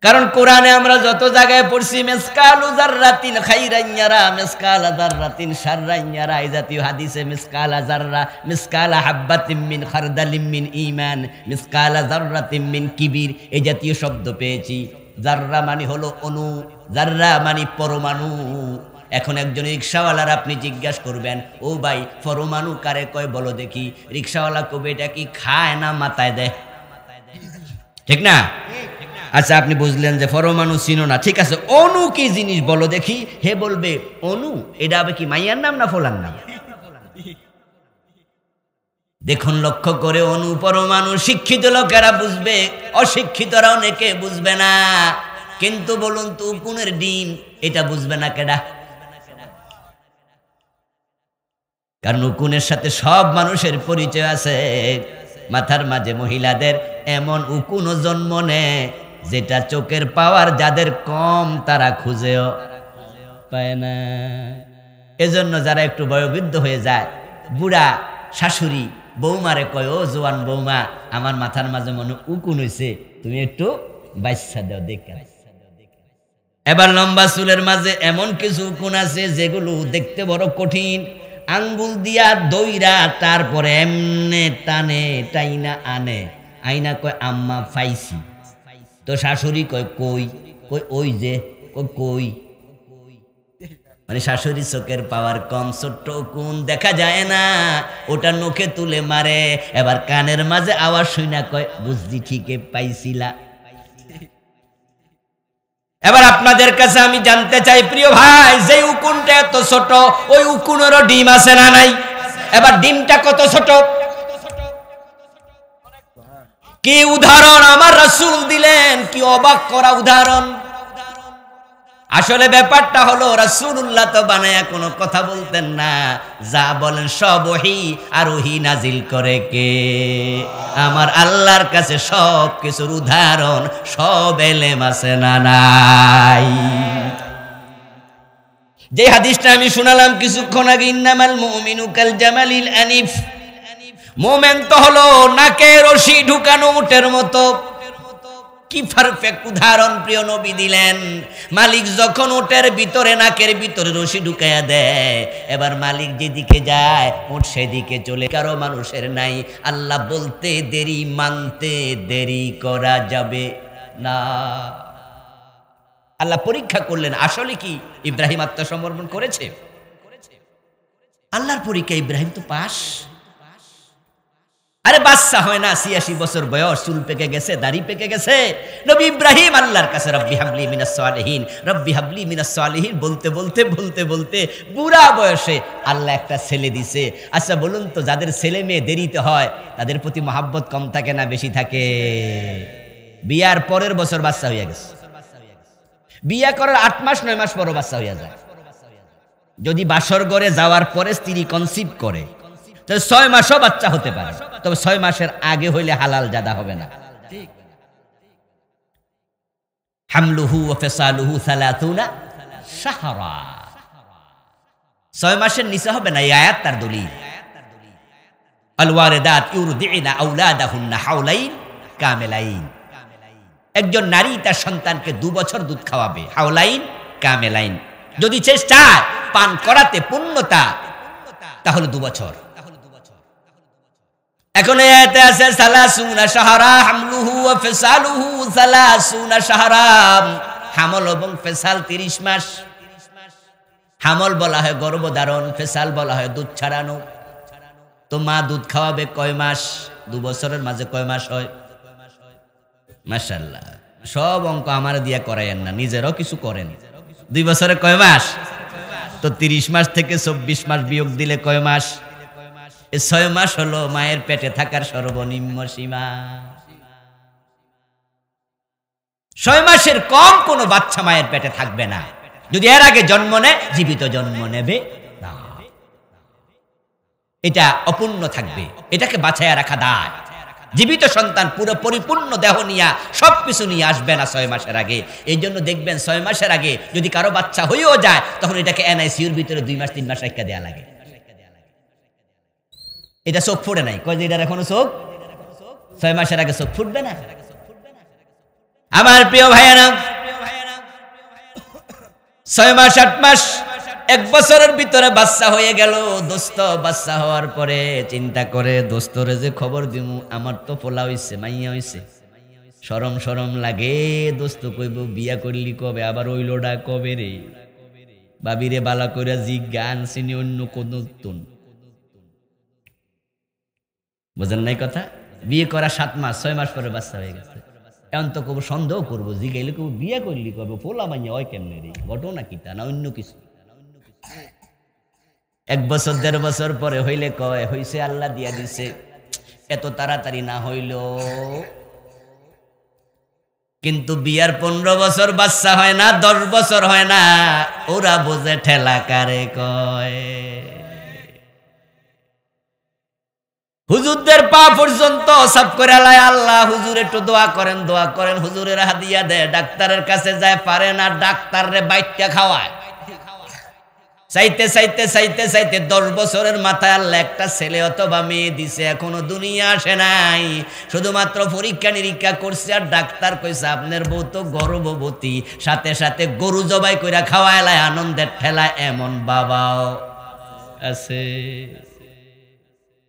কারণ কোরআনে আমরা যত জায়গায় পড়ছি মিসকালু যাররাতিন খাইরান ইয়ারা মিসকালা যাররাতিন শাররান ইয়ারা, এই জাতীয় হাদিসে মিসকালা যাররা, মিসকালা হাব্বাতিন মিন খারদালিন মিন ঈমান, মিসকালা যাররাতিন মিন কিবির, এই জাতীয় শব্দ পেয়েছি। যাররা মানে হলো অণু, যাররা মানে পরমাণু। এখন একজন রিকশাওয়ালার আপনি জিজ্ঞাসা করবেন, ও ভাই পরমাণু কারে কয় বলো দেখি? রিকশাওয়ালা কবে এটা কি খায় না মাথায় দেয়? ঠিক না? আচ্ছা আপনি বুঝলেন যে পরমাণু চিনো না, ঠিক আছে অণু কি জিনিস বলো দেখি। হে বলবে অণু, এটা হবে কি মাইয়ার নাম না ফলার নাম? দেখুন লক্ষ্য করে, অণু পরমাণু শিক্ষিত লোকেরা বুঝবে, অশিক্ষিতরা অনেকে বুঝবে না। কিন্তু বলুন তো উকুনের ডিম, এটা বুঝবে না কেডা? কারণ উকুনের সাথে সব মানুষের পরিচয় আছে। মাথার মাঝে মহিলাদের এমন উকুনও জন্ম নেয় যেটা চোখের পাওয়ার যাদের কম তারা খুঁজেও পায় না। এজন্য যারা একটু বয়োবৃদ্ধ হয়ে যায়, বুড়া শাশুড়ি বৌমারে কয়, ও জোয়ান বৌমা আমার মাথার মাঝে মনে উকুন হয়েছে, তুমি একটু বাচ্চা দাও দেখে। এবার লম্বা চুলের মাঝে এমন কিছু উকুন আছে যেগুলো দেখতে বড় কঠিন, আঙ্গুল দিয়া দইরা তারপরে এমনে টানে টাইনা আনে, আইনা কয় আম্মা পাইছি। তো শাশুড়ি কয় কই? কই ওই যে। কই মানে শাশুড়ি চোখের পাওয়ার কম, ছোট্ট উকুন দেখা যায় না, ওটা নখে তুলে মারে। এবার কানের মাঝে আওয়াজ শুনা কয় বুঝলি ঠিকই পাইছিলা। এবার আপনাদের কাছে আমি জানতে চাই প্রিয় ভাই, যে উকুনটা এত ছোট, ওই উকুনেরও ডিম আছে না নাই? এবার ডিমটা কত ছোট? কি উদাহরণ আমার রাসূল দিলেন, কি অবাক করা উদাহরণ। আসলে ব্যাপারটা হলো রাসূলুল্লাহ তো বানায়া কোনো কথা বলতেন না, যা বলেন সব ওহী, আর ওহী নাজিল করে কে? আমার আল্লাহর কাছে সব কিছুর উদাহরণ, সব এলেম আছে না নাই? যে হাদিসটা আমি শোনালাম কিছুক্ষণ আগে, ইন্নামাল মুমিনু কাল জামালিল আনিফ, মোমেন তো হলো নাকে রশি ঢুকানো উটের মতো। কি পারফেক্ট উদাহরণ প্রিয় নবী দিলেন। মালিক যখন উটের ভিতরে নাকের ভিতরে রশি ঢুকাইয়া দেয়, এবার মালিক যেদিকে যায় উট সেদিকে চলে, কারো মানুষের নাই। আল্লাহ বলতে দেরি, মানতে দেরি করা যাবে না। আল্লাহ পরীক্ষা করলেন, আসলে কি ইব্রাহিম আত্মসমর্পণ করেছে? আল্লাহর পরীক্ষা, ইব্রাহিম তো পাস। আরে বাচ্চা হয় না, ৮৬ বছর বয়স, চুল পেকে গেছে, দাড়ি পেকে গেছে। নবী ইব্রাহিম আল্লাহর কাছে রব্বি হাবলি মিনাস সালিহিন, রব্বি হাবলি মিনাস সালিহিন বলতে বলতে বলতে বলতে বুড়া বয়সে আল্লাহ একটা ছেলে দিছে। আচ্ছা বলুন তো, যাদের ছেলে মেয়ে দেরিতে হয় তাদের প্রতি মহাব্বত কম থাকে না বেশি থাকে? বিয়ার পরের বছর বাচ্চা হইয়া গেছে, বিয়া করার ৮ মাস ৯ মাস পরও বাচ্চা হইয়া যায়। যদি বাসর ঘরে যাওয়ার পরে স্ত্রী কনসিভ করে, ৬ মাসও বাচ্চা হতে পারে, তবে ৬ মাসের আগে হইলে হালাল জাদা হবে না। হামলুহু ওয়া ফিসালুহু ৩০ শাহরা, ৬ মাসের নিচে হবে না। এই আয়াত তার দলিল। আল ওয়ারিদাত ইউরদিনা আওলাদাহুন্না হাওলাইন কামিলাইন, একজন নারী তার সন্তানকে ২ বছর দুধ খাওয়াবে, হাওলাইন কামিলাইন। যদি চেষ্টায় পান করাতে পূর্ণতা, তাহলে ২ বছর। এখন এতে আছে ৩০ শাহরা হামলুহু ওয়া ফিসালুহু ৩০ শাহরা, হামল এবং ফিসাল ৩০ মাস। হামল বলা হয় গর্ভধারণ, ফিসাল বলা হয় দুধ ছাড়ানো। তো মা দুধ খাওয়াবে কয় মাস? ২ বছরের মাঝে কয় মাস হয়? মাশাআল্লাহ, সব অঙ্ক আমার দিয়া করায়েন না, নিজেরও কিছু করেন। ২ বছরে কয় মাস? তো ৩০ মাস থেকে ২৪ মাস বিয়োগ দিলে কয় মাস? ৬ মাস হলো মায়ের পেটে থাকার সর্বনিম্ন সীমা। ৬ মাসের কম কোনো বাচ্চা মায়ের পেটে থাকবে না। যদি এর আগে জন্ম নেয় জীবিত জন্ম নেবে না, এটা অপূর্ণ থাকবে, এটাকে বাঁচায়া রাখা দায়। জীবিত সন্তান পুরো পরিপূর্ণ দেহ নিয়ে সবকিছু নিয়ে আসবে না 6 মাসের আগে। এই জন্য দেখবেন 6 মাসের আগে যদি কারো বাচ্চা হয়েও যায় তখন এটাকে এনআইসিউর ভিতরে 2 মাস 3 মাস রাখা দেয়া লাগে। এটা চোখ ফুটে নাই, কয় যে এটার এখনো চোখ 6 মাসের আগে চোখ ফুটবে না। আমার প্রিয় ভাইয়েরা, 6 মাস 8 মাস 1 বছরের ভিতরে বাচ্চা হয়ে গেল। দোস্ত বাচ্চা হওয়ার পরে চিন্তা করে, দোস্তরে যে খবর দিমু, আমার তো পোলা হইছে, মাইয়া হইছে, শরম শরম লাগে। দোস্ত কইব বিয়া করলি কবে, আবার ওইলোডা কবে রে, বাবিরে বালা করে জিজ্ঞা, আনছিনি অন্য কোন নতুন। বুঝেন নাই কথা? বিয়ে করা 7 মাস 6 মাস পরে বাচ্চা হয়ে গেছে। এখন তো কব সন্দেহ করবো, জিগাইলে কব বিয়া করলি কবে, পোলা মাইয়া হয় কেমনে রে, ঘটনা কিটা না অন্য কিছু। 1 বছর 1.5 বছর পরে হইলে কয় হইছে, আল্লাহ দিয়া দিছে। এত তাড়াতাড়ি না হইল, কিন্তু বিয়ার 15 বছর বাচ্চা হয় না, 10 বছর হয় না, ওরা বোঝে ঠেলা কারে কয়। হুজুরদের পা পর্যন্ত সব করে লাই, আল্লাহ হুজুর একটু দোয়া করেন, দোয়া করেন। হুজুরের হাদিয়া দেয়, ডাক্তারের কাছে যায়, পারে না, ডাক্তাররে বাইটটা খাওয়ায়। চাইতে চাইতে চাইতে চাইতে 10 বছরের মাথায় আল্লাহ একটা ছেলে অথবা মেয়ে দিছে, এখনো দুনিয়া আসে নাই। শুধুমাত্র পরীক্ষা নিরীক্ষা করছে, আর ডাক্তার কইছে আপনার বউ তো গর্ভবতী। সাথে সাথে গরু জবাই কইরা খাওয়ায় লাই, আনন্দের ঠেলা। এমন বাবাও আছে।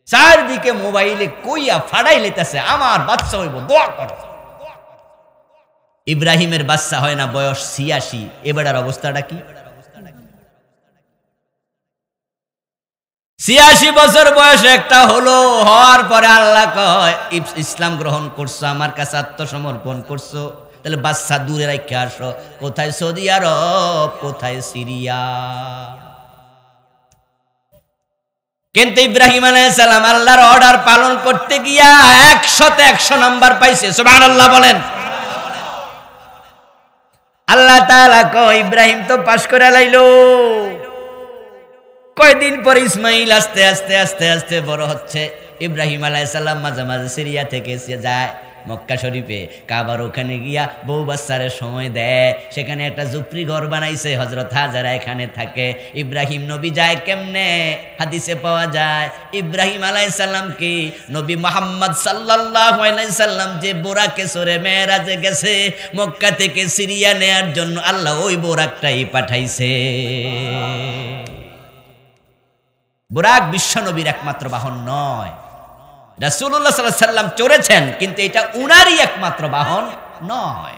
চারদিকে মোবাইলে কইয়া ফাড়াই লেতেছে, আমার বাচ্চা হইব, দোয়া করো। ইব্রাহিমের বাচ্চা হয় না, বয়স 86। এবারের অবস্থাটা কি? 86 বছর বয়সে একটা হলো। হওয়ার পরে আল্লাহ কয় ইসলাম গ্রহণ করছো, আমার কাছে আত্মসমর্পণ করছো, তাহলে বাচ্চা দূরে রেখে আসো। কোথায়? সৌদি আরব, কোথায়? সিরিয়া। কিন্তু ইব্রাহিম আলাইহিস সালাম আল্লাহর অর্ডার পালন করতে গিয়া 100তে 100 নাম্বার পাইছে। সুবহানাল্লাহ বলেন। আল্লাহ তাআলা কয় ইব্রাহিম তো পাস করে লাইলো। কয়দিন পর ইসমাইল আস্তে আস্তে আস্তে আস্তে বড় হচ্ছে। ইব্রাহিম আলাইহিস সালাম মাঝে মাঝে সিরিয়া থেকে যায় মক্কা শরীফে, কাবার ওখানে গিয়া বউ বাচ্চারে সময় দেয়। সেখানে একটা ঝুপড়ি ঘর বানাইছে, হযরত হাজারা এখানে থাকে। ইব্রাহিম নবী যায় কেমনে? হাদিসে পাওয়া যায় ইব্রাহিম আলাইহিস সালামকে নবী মুহাম্মদ সাল্লাল্লাহু আলাইহি সাল্লাম যে বোরাকে চড়ে মেরাজে গেছে মক্কা থেকে সিরিয়া নেয়ার জন্য, আল্লাহ ওই বোরাকটাই পাঠাইছে। বুরাক বিশ্ব নবীর একমাত্র বাহন নয়। রাসূলুল্লাহ সাল্লাল্লাহু আলাইহি সাল্লাম চড়েছেন, কিন্তু এটা উনারই একমাত্র বাহন নয়।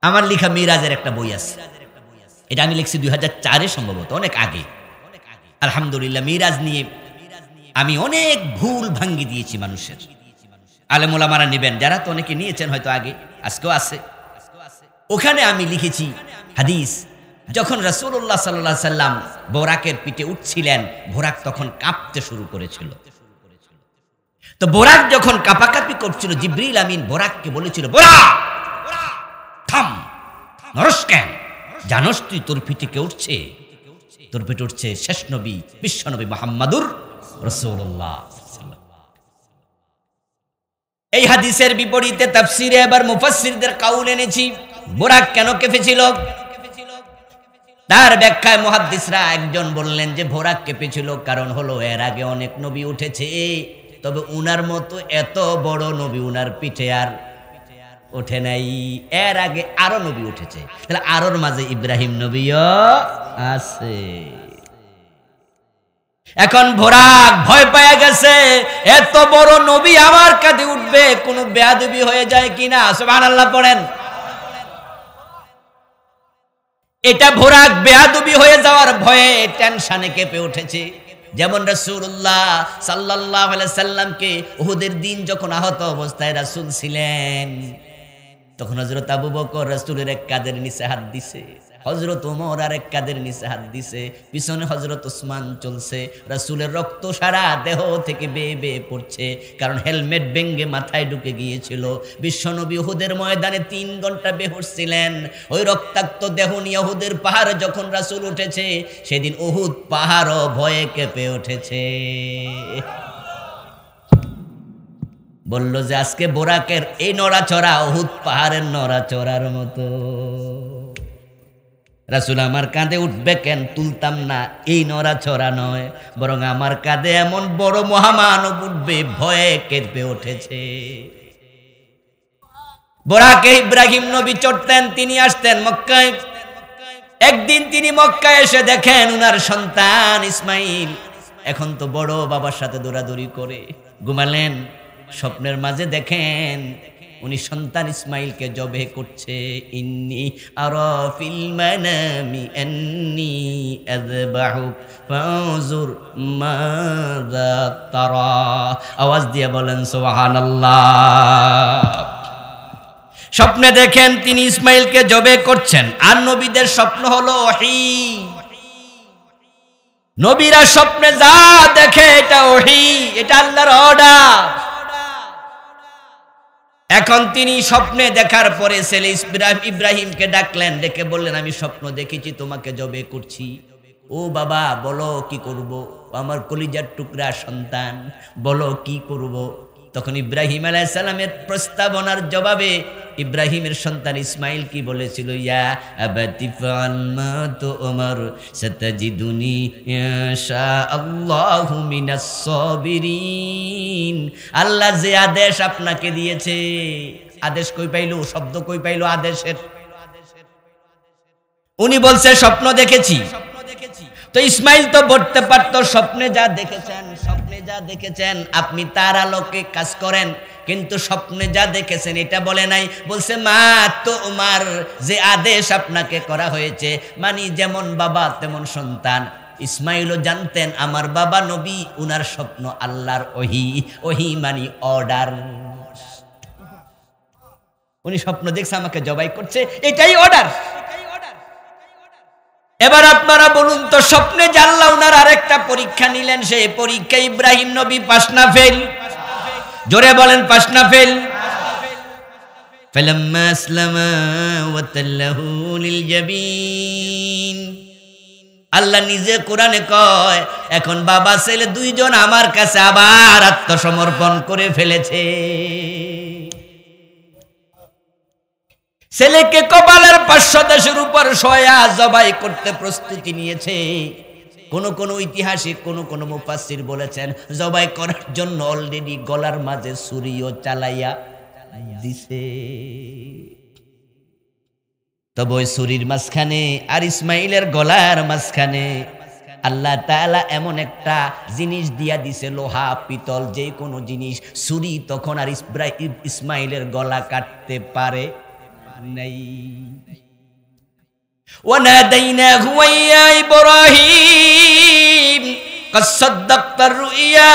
আমার লেখা মিরাজের একটা বই আছে, এটা আমি লিখছি 2004-এ সম্ভবত, অনেক আগে। আলহামদুলিল্লাহ, মিরাজ নিয়ে আমি অনেক ভুল ভাঙ্গি দিয়েছি মানুষের। আলেম ওলামারা নেবেন যারা, তো অনেকে নিয়েছেন হয়তো আগে, আজকেও আছে। ওখানে আমি লিখেছি হাদিস, যখন রাসূলুল্লাহ সাল্লাল্লাহু আলাইহি সাল্লাম বোরাকের পিঠে উঠছিলেন, বোরাক তখন কাঁপতে শুরু করেছিল। তো বোরাক যখন কাঁপাকাঁপি করছিল, জিবরিল আমিন বোরাককে বলেছিল, বোরাক থাম, নরস কেন? জানোস তুই তোর পিঠে কে উঠছে? তোর পিঠে উঠছে শেষ নবী, বিশ্ব নবী মুহাম্মাদুর রাসূলুল্লাহ। এই হাদিসের বিপরীতে তাফসীরে এবার মুফাসসিরদের কাউল এনেছি। বোরাক কেন কেঁপেছিল? তার ব্যাখ্যায় মুহাদ্দিসরা একজন বললেন যে বোরাক কেঁপেছিল কারণ হলো এর আগে অনেক নবী উঠেছে, তবে উনার মতো এত বড় নবী উনার পিঠে আর ওঠে নাই। এর আগে আরো নবী উঠেছে, তাহলে আরোর মাঝে ইব্রাহিম নবীও আছে। এখন বোরাক ভয় পেয়ে গেছে, এত বড় নবী আমার কাঁধে উঠবে, কোন বেয়াদবি হয়ে যায় কিনা। সুবহানাল্লাহ পড়েন। এটা বোরাক বেয়াদবি হয়ে যাওয়ার ভয়ে টেনশনে কেঁপে উঠেছে। যেমন রাসূলুল্লাহ সাল্লাল্লাহু আলাইহি সাল্লামকে উহুদের দিন যখন আহত অবস্থায় রাসূল ছিলেন, তখন হযরত আবু বকর রাসূলের এক কাঁধের নিচে হাত দিছে। হযরত ওমর আরেক কাদের নিচে হাত দিছে, পিছনে হযরত ওসমান চলছে। রাসূলের রক্ত সারা দেহ থেকে বেয়ে বেয়ে পড়ছে, কারণ হেলমেট ভেঙে মাথায় ঢুকে গিয়েছিল। বিশ্বনবী উহুদের ময়দানে 3 ঘন্টা বেহুশ ছিলেন। ওই রক্তাক্ত দেহ নিয়ে উহুদের পাহাড়ে যখন রাসূল উঠেছে, সেদিন উহুদ পাহাড়ও ভয়ে কেঁপে উঠেছে। বলল যে আজকে বোরাকের এই নড়াচড়া উহুদ পাহাড়ের নড়াচড়ার মতো। রাসূল আমার কাঁধে উঠবে কেন? তুলতাম না, এই নড়াচড়া নয়, বরং আমার কাঁধে এমন বড় মহামানব উঠবে, ভয়ে কেঁপে উঠেছে। বোরাকে ইব্রাহিম নবী চড়তেন, তিনি আসতেন মক্কায়। একদিন তিনি মক্কায় এসে দেখেন উনার সন্তান ইসমাইল এখন তো বড় বাবার সাথে দৌড়াদৌড়ি করে। ঘুমালেন, স্বপ্নের মাঝে দেখেন উনি সন্তান ইসমাইলকে জবে করছে। ইন্নী আরা ফিল মানামি আন্নী আযবাহুক ফানজুর মাযা তারা। আওয়াজ দিয়ে বলেন সুবহানাল্লাহ। স্বপ্নে দেখেন তিনি ইসমাইলকে জবে করছেন। আর নবীদের স্বপ্ন হলো ওহী। নবীরা স্বপ্নে যা দেখে এটা ওহী, এটা আল্লাহর অর্ডার। এখন তিনি স্বপ্নে দেখার পরে ছেলে ইব্রাহিমকে ডাকলেন, ডেকে বললেন আমি স্বপ্ন দেখেছি তোমাকে জবে করছি। ও বাবা বলো কি করব? আমার কলিজার টুকরা সন্তান, বলো কি করব? তখন ইব্রাহিম আলাইহিস সালামের প্রস্তাবনার জবাবে ইব্রাহিমের সন্তান ইসমাইল কি বলেছিল? ইয়া আবাতি ফাআল মা তুমার সাতাজিদুনি ইনশাআল্লাহু মিনাস সাবিরিন। আল্লাহ যে আদেশ আপনাকে দিয়েছে, আদেশ কই পাইলো? শব্দ কই পাইলো আদেশের? উনি বলছে স্বপ্ন দেখেছি। তো ইসমাইল তো বলতে পারতো স্বপ্নে যা দেখেছেন, স্বপ্নে যা দেখেছেন আপনি তার আলোকে কাজ করেন, কিন্তু স্বপ্নে যা দেখেছেন এটা বলে নাই। বলছে মা তোমার যে আদেশ আপনাকে করা হয়েছে, মানে যেমন বাবা তেমন সন্তান। ইসমাইলও জানতেন আমার বাবা নবী, উনার স্বপ্ন আল্লাহর ওহী। ওহী মানে অর্ডার। উনি স্বপ্ন দেখছে আমাকে জবাই করছে, এটাই অর্ডার। এবার আপনারা বলুন তো, স্বপ্নে জানলা উনার আরেকটা পরীক্ষা নিলেন, সেই পরীক্ষা ইব্রাহিম নবী পাস না ফেল? জোরে বলেন পাস না ফেল? ফালাম্মা আসলামা ওয়া তাল্লাহু লিল জাবিন। আল্লাহ নিজে কোরআনে কয় এখন বাবা ছেলে দুইজন আমার কাছে আবার আত্মসমর্পণ করে ফেলেছে। ছেলেকে কপালের 500 দেশের উপর শোয়া জবাই করতে প্রস্তুতি নিয়েছে। কোন কোন ঐতিহাসিক, কোন মুফাসসির বলেছেন জবাই করার জন্য অলরেডি গলার মাঝে ছুরিও চালাইয়া দিছে। তবে ওই ছুরির মাঝখানে আর ইসমাইলের গলার মাঝখানে আল্লাহ তাআলা এমন একটা জিনিস দিয়া দিছে, লোহা পিতল যে কোনো জিনিস। ছুরি তখন আর ইসমাইলের গলা কাটতে পারে নাই। ওয়ানাদাইনাহু ইয়া ইব্রাহিম قد صدقت الرؤيا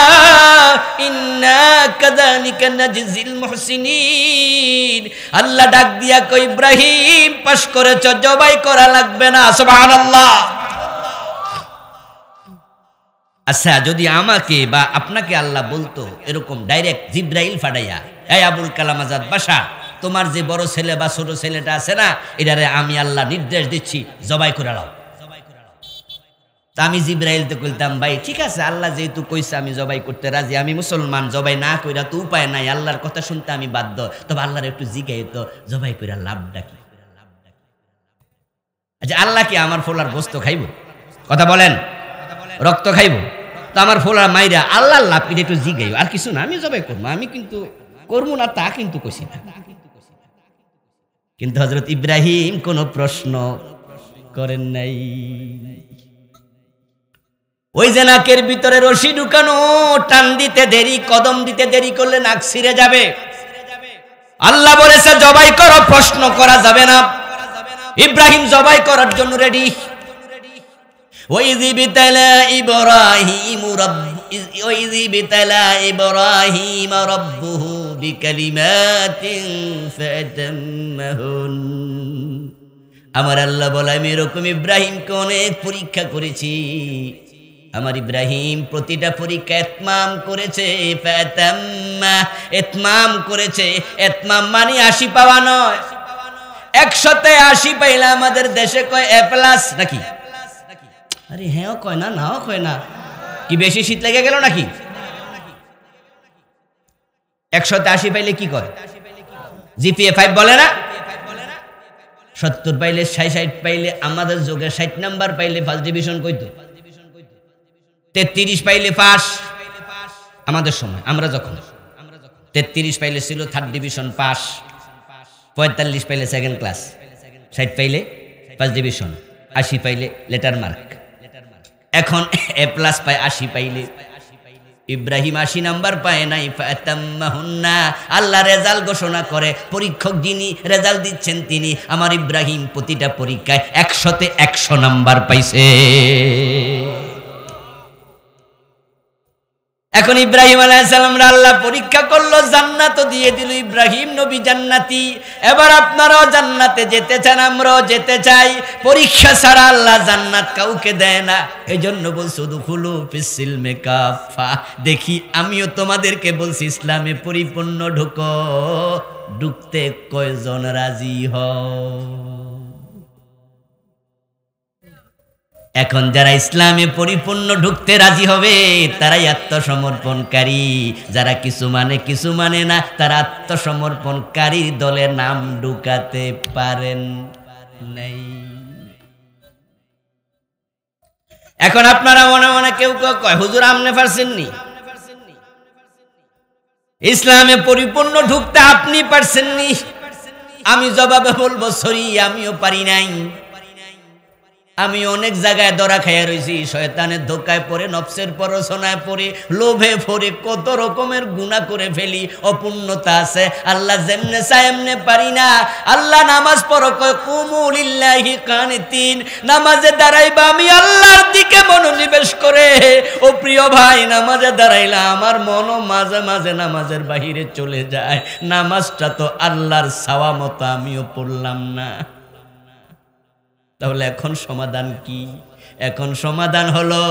إنا كذلك نجزي المحسنين। আল্লাহ ডাক দিয়া কই ইব্রাহিম পাস করেছো, জবাই করা লাগবে না। সুবহানাল্লাহ। আচ্ছা যদি আমাকে বা আপনাকে আল্লাহ বলতো এরকম ডাইরেক্ট জিব্রাইল ফাটাইয়া, এই আবুল কালাম আজাদ বাসা, তোমার যে বড় ছেলে বা ছোট ছেলেটা আছে না, এটারে আমি আল্লাহ নির্দেশ দিচ্ছি জবাই করে লাও। তা আমি জিব্রাইল তো কইতাম ভাই ঠিক আছে, আল্লাহ যেহেতু কইছে আমি জবাই করতে রাজি, আমি মুসলমান, জবাই না কইরা তো উপায় নাই, আল্লাহর কথা শুনতে আমি বাধ্য। তবে আল্লাহর একটু জিগাই তো জবাই কইরা লাভটা কি? আচ্ছা আল্লাহ কি আমার ফোলার গোস্ত খাইব? কথা বলেন, রক্ত খাইব? তো আমার ফোলার মাইরা আল্লাহ লাভ কি একটু জিগাই, আর কিছু না, আমি জবাই করবো, আমি কিন্তু করবো না তা কিন্তু কইছি না। কিন্তু হযরত ইব্রাহিম কোনো প্রশ্ন করেন নাই। ওই যে নাকের ভিতরে রশি ঢুকানো, টান দিতে দেরি, কদম দিতে দেরি করলে নাক ছিঁড়ে যাবে। আল্লাহ বলেছে জবাই করো, প্রশ্ন করা যাবে না। ইব্রাহিম জবাই করার জন্য রেডি। ওয়াইযি বিতালা ইব্রাহিম রাব্বুহু বিকালিমাতিন ফাতাম্মাহুন। আমার আল্লাহ বলে আমি এরকম ইব্রাহিমকে অনেক পরীক্ষা করেছি। আমার ইব্রাহিম প্রতিটা পরীক্ষা এতমাম করেছে, এতমাম করেছে। এতমাম মানে 80 পাওয়া নয়, 100তে 80 পাইলে আমাদের দেশে কয় A+ নাকি? আরে হ্যাঁ কয় না, নাও কয় না, কি বেশি শীত লেগে গেল নাকি? 100তে 80 পাইলে কি কয়? GPA 5 বলে না? 70 পাইলে 60 পাইলে আমাদের যুগে 60 নাম্বার পাইলে ফার্স্ট ডিভিশন কইতো। 33 পাইলে পাস আমাদের সময়, আমরা যখন 33 পাইলে ছিল থার্ড ডিভিশন পাস, 45 পাইলে সেকেন্ড ক্লাস, 60 পাইলে ফার্স্ট ডিভিশন, 80 পাইলে লেটার মার্ক। এখন A+ পায় 80 পাইলে। ইব্রাহিম 80 নাম্বার পায় নাই, ফাতাম্মাহুন্না, আল্লাহ রেজাল্ট ঘোষণা করে, পরীক্ষক যিনি রেজাল্ট দিচ্ছেন তিনি। আমার ইব্রাহিম প্রতিটা পরীক্ষায় 100তে 100 নাম্বার পাইছে। এখন ইব্রাহিম আলাইহিস সালামরা আল্লাহ পরীক্ষা করলো, জান্নাতও দিয়ে দিল, ইব্রাহিম নবী জান্নাতি। এবার আপনারাও জান্নাতে যেতে চান, আমরাও যেতে চাই। পরীক্ষা ছাড়া আল্লাহ জান্নাত কাউকে দেয় না। এইজন্য বলছো দুখুলু ফিস সিলমে কাফা। দেখি আমিও তোমাদেরকে বলছি ইসলামে পরিপূর্ণ ঢুকো। ঢুকতে কয়জন রাজি হও? এখন যারা ইসলামে পরিপূর্ণ ঢুকতে রাজি হবে তারাই আত্মসমর্পণকারী। যারা কিছু মানে না, তারা আত্মসমর্পণকারীর দলে নাম ঢুকাতে পারেন নাই। এখন আপনারা মনে মনে কেউ কয় হুজুর আপনি পারছেননি, ইসলামে পরিপূর্ণ ঢুকতে আপনি পারছেননি। আমি জবাবে বলবো সরি, আমিও পারি নাই। আমি অনেক জায়গায় ধরা খাইয়া রয়েছি, শয়তানের ধোকায় পড়ে, নফসের পরশনায় পড়ে, লোভে পড়ে কত রকমের গুনাহ করে ফেলি, অপূর্ণতা আছে। আল্লাহ যেমনে চায় এমনে পারি না। আল্লাহ নামাজ পড়ো কয় কুমু লিল্লাহি কানিতিন, নামাজে দাঁড়াইবা আমি আল্লাহর দিকে মনোনিবেশ করে। ও প্রিয় ভাই, নামাজে দাঁড়াইলা আমার মনও মাঝে মাঝে নামাজের বাহিরে চলে যায়। নামাজটা তো আল্লাহর চাওয়া মতো আমিও পড়লাম না। তাহলে এখন সমাধান কি? এখন সমাধান হলো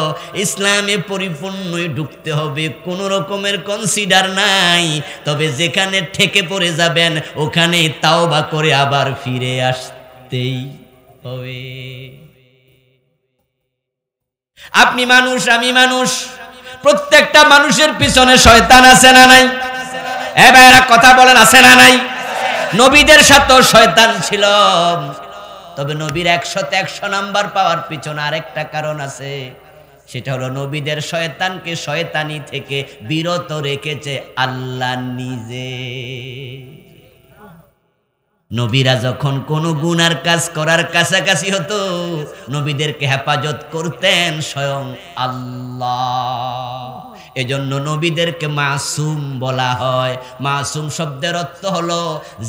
ইসলামে পরিপূর্ণই ঢুকতে হবে, কোনো রকমের কনসিডার নাই। তবে যেখানে ঠেকে পড়ে যাবেন ওখানে তাওবা করে আবার ফিরে আসতেই হবে। আপনি মানুষ, আমি মানুষ, প্রত্যেকটা মানুষের পিছনে শয়তান আছে না নাই? এবার কথা বলেন, আছে না নাই? নবীদের সাথেও শয়তান ছিল। তবে নবীর 100তে 100 নাম্বার পাওয়ার পিছনে আরেকটা কারণ আছে। সেটা হলো নবীদের শয়তানকে শয়তানি থেকে বিরত রেখেছে আল্লাহ নিজে। নবীরা যখন কোনো গুনার কাজ করার কাছাকাছি হতো, নবীদেরকে হেফাজত করতেন স্বয়ং আল্লাহ। এজন্য নবীদেরকে মাসুম বলা হয়। মাসুম শব্দের অর্থ হলো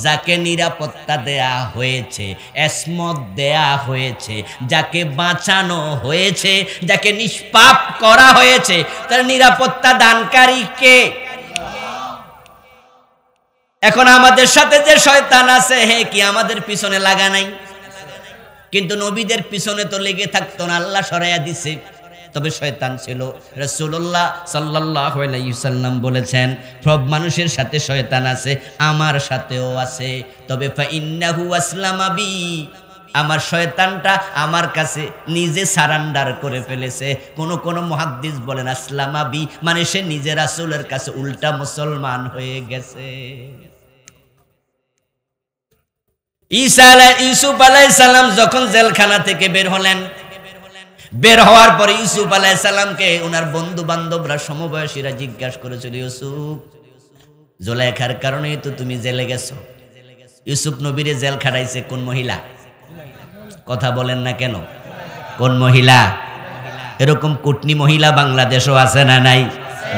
যাকে নিরাপত্তা দেয়া হয়েছে, এসমত দেয়া হয়েছে, যাকে বাঁচানো হয়েছে, যাকে নিষ্পাপ করা হয়েছে, তার নিরাপত্তা দানকারী কে? এখন আমাদের সাথে যে শয়তান আছে, হে কি আমাদের পিছনে লাগা নাই? কিন্তু নবীদের পিছনে তো লেগে থাকতো না, আল্লাহ সরাইয়া দিছে। তবে শয়তান ছিল। রাসূলুল্লাহ সাল্লাল্লাহু আলাইহি ওয়াসাল্লাম বলেছেন সব মানুষের সাথে শয়তান আছে, আমার সাথেও আছে। তবে ফা ইন্নাহু আসলামা বি, আমার শয়তানটা আমার কাছে নিজে সারেন্ডার করে ফেলেছে। কোন মুহাদ্দিস বলেন আসলামা বি মানে সে নিজে রাসূলের কাছে উল্টা মুসলমান হয়ে গেছে। ইউসুফ আলাইহিস সালাম যখন জেলখানা থেকে বের হলেন, বের হওয়ার পরে ইউসুফ আলাইহিস সালামকে ওনার বন্ধু বান্ধবরা সমবয়সীরা জিজ্ঞাসা করেছিল, ইউসুফ, জুলাইখার কারণেই তো তুমি জেলে গেছো। ইউসুফ নবীরে জেল খাটাইছে কোন মহিলা? কথা বলেন না কেন? কোন মহিলা? এরকম কুটনি মহিলা বাংলাদেশও আছে না নাই?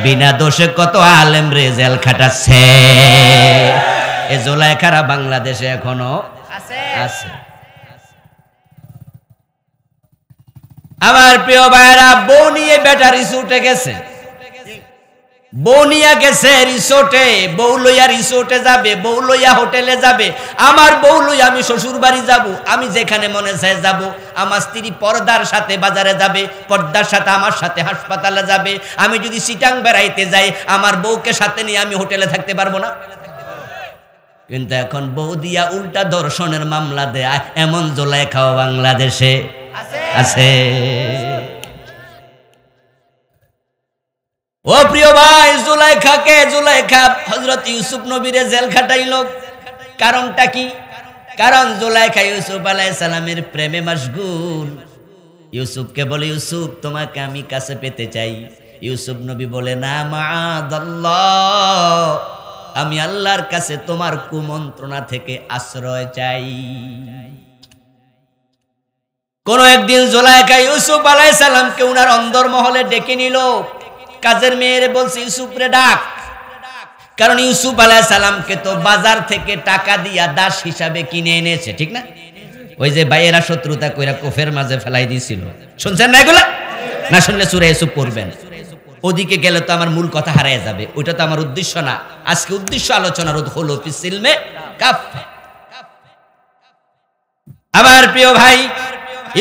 বিনা দোষে কত আলেম রে জেল খাটাচ্ছে। এ জুলাইখারা বাংলাদেশে এখনো আছে। আমার প্রিয় ভাইরা, বউ নিয়ে ব্যাটারি উঠে গেছে। বউ নিয়া গেছে রিসোর্টে, বউ লইয়া রিসোর্টে যাবে, বউ লইয়া হোটেলে যাবে। আমার বউ লইয়া আমি শ্বশুর বাড়ি যাব, আমি যেখানে মনে চায় যাব। আমার স্ত্রী পর্দার সাথে বাজারে যাবে, পর্দার সাথে আমার সাথে হাসপাতালে যাবে। আমি যদি চিটাং বেড়াইতে যাই, আমার বউকে সাথে নিয়ে আমি হোটেলে থাকতে পারবো না? কিন্তু এখন বউ দিয়া উল্টা ধর্ষণের মামলা দেয়া এমন জুলাইখাও বাংলাদেশে আছে। ও প্রিয় ভাই, জুলাইখা হযরত ইউসুফ নবীরে জেল খাটাইল। কারণটা কি? কারণ জুলাইখা ইউসুফ আলাইহিস সালামের প্রেমে মশগুল। ইউসুফকে বলে, ইউসুফ তোমাকে আমি কাছে পেতে চাই। ইউসুফ নবী বলে, না মাআদাল্লাহ, আমি আল্লাহর কাছে তোমার কুমন্ত্রণা থেকে আশ্রয় চাই। কোন একদিন জুলাইখা ইউসুফ আলাইহিস সালামকে উনার অন্দরমহলে ডেকে নিল। কাজের মেয়েরে বলছে, ইউসুফ রে ডাক। কারণ ইউসুফ আলাইহিস সালামকে তো বাজার থেকে টাকা দিয়া দাস হিসাবে কিনে এনেছে, ঠিক না? ওই যে ভাইয়েরা শত্রুতা কইরা কোফের মাঝে ফেলাই দিয়েছিল, শুনছেন না এগুলা? না শুনলে সূরা ইউসুফ পড়বেন। ওদিকে গেলে তো আমার মূল কথা হারিয়ে যাবে, ওইটা তো আমার উদ্দেশ্য না। আজকে উদ্দেশ্য আলোচনার হলো ফিস ইলমে কাফ। আমার প্রিয় ভাই,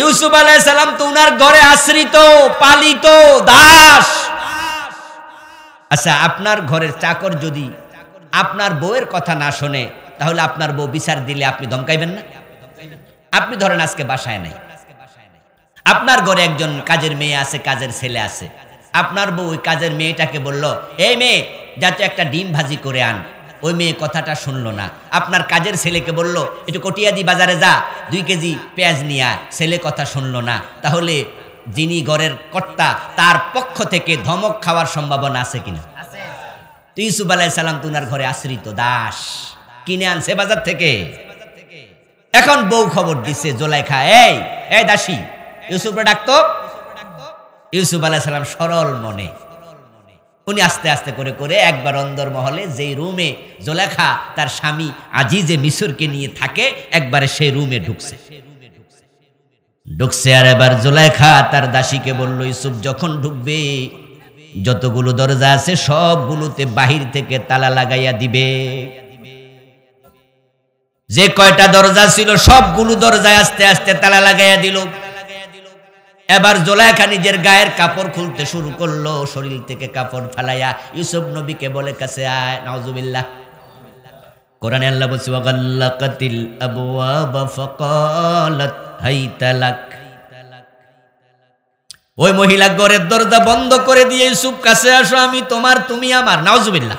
ইউসুফ আলাইহিস সালাম তো উনার ঘরে আশ্রিত, পালিত দাস। আচ্ছা, আপনার ঘরের চাকর যদি আপনার বউয়ের কথা না শোনে, তাহলে আপনার বউ বিচার দিলে আপনি ধমকাইবেন না? আপনি ধরেন আজকে বাসায় নাই, আপনার ঘরে একজন কাজের মেয়ে আছে, কাজের ছেলে আছে। আপনার বউ ওই কাজের মেয়েটাকে বলল, এই মেয়ে যাতে একটা ডিম ভাজি করে আন। ওই মেয়ে কথাটা শুনলো না। আপনার কাজের ছেলেকে বলল, একটু কটিয়াদি বাজারে যা, 2 কেজি পেঁয়াজ নিয়ে আয়। ছেলে কথা শুনলো না। তাহলে যিনি ঘরের কর্তা, তার পক্ষ থেকে ধমক খাওয়ার সম্ভাবনা আছে কিনা? তো ইউসুফ আলাইহিস সালাম তো উনার ঘরে আশ্রিত দাস, কিনে আনছে বাজার থেকে। এখন বউ খবর দিছে জুলাইখা, এই দাসী, ইউসুফরে ডাকতো। ইউসুফ আলাইহিস সালাম সরল মনে উনি আস্তে আস্তে করে করে একবার অন্দরমহলে, যেই রুমে জুলাইখা তার স্বামী আজিজে মিশরকে নিয়ে থাকে, একবারে সেই রুমে ঢুকছে। আর এবার জুলাইখা তার দাসীকে বলল, ইউসুফ যখন ঢুকবে, যতগুলো দরজা আছে সবগুলোতে বাহির থেকে তালা লাগাইয়া দিবে। যে কয়টা দরজা ছিল সবগুলো দরজায় আস্তে আস্তে তালা লাগাইয়া দিল। এবার জুলাইখা নিজের গায়ের কাপড় খুলতে শুরু করলো, শরীর থেকে কাপড় ফালাইয়া ইউসুফ নবীকে বলে, কাছে আয়। নাউজুবিল্লাহ। কোরআনে আল্লাহ বলছে, ওয়াগাল্লাকাতিল আবওয়াবা ফাকালাত হাইতা লাক। ওই মহিলা ঘরের দরজা বন্ধ করে দিয়ে, ইউসুফ কাছে আসো, আমি তোমার, তুমি আমার। নাউজুবিল্লাহ।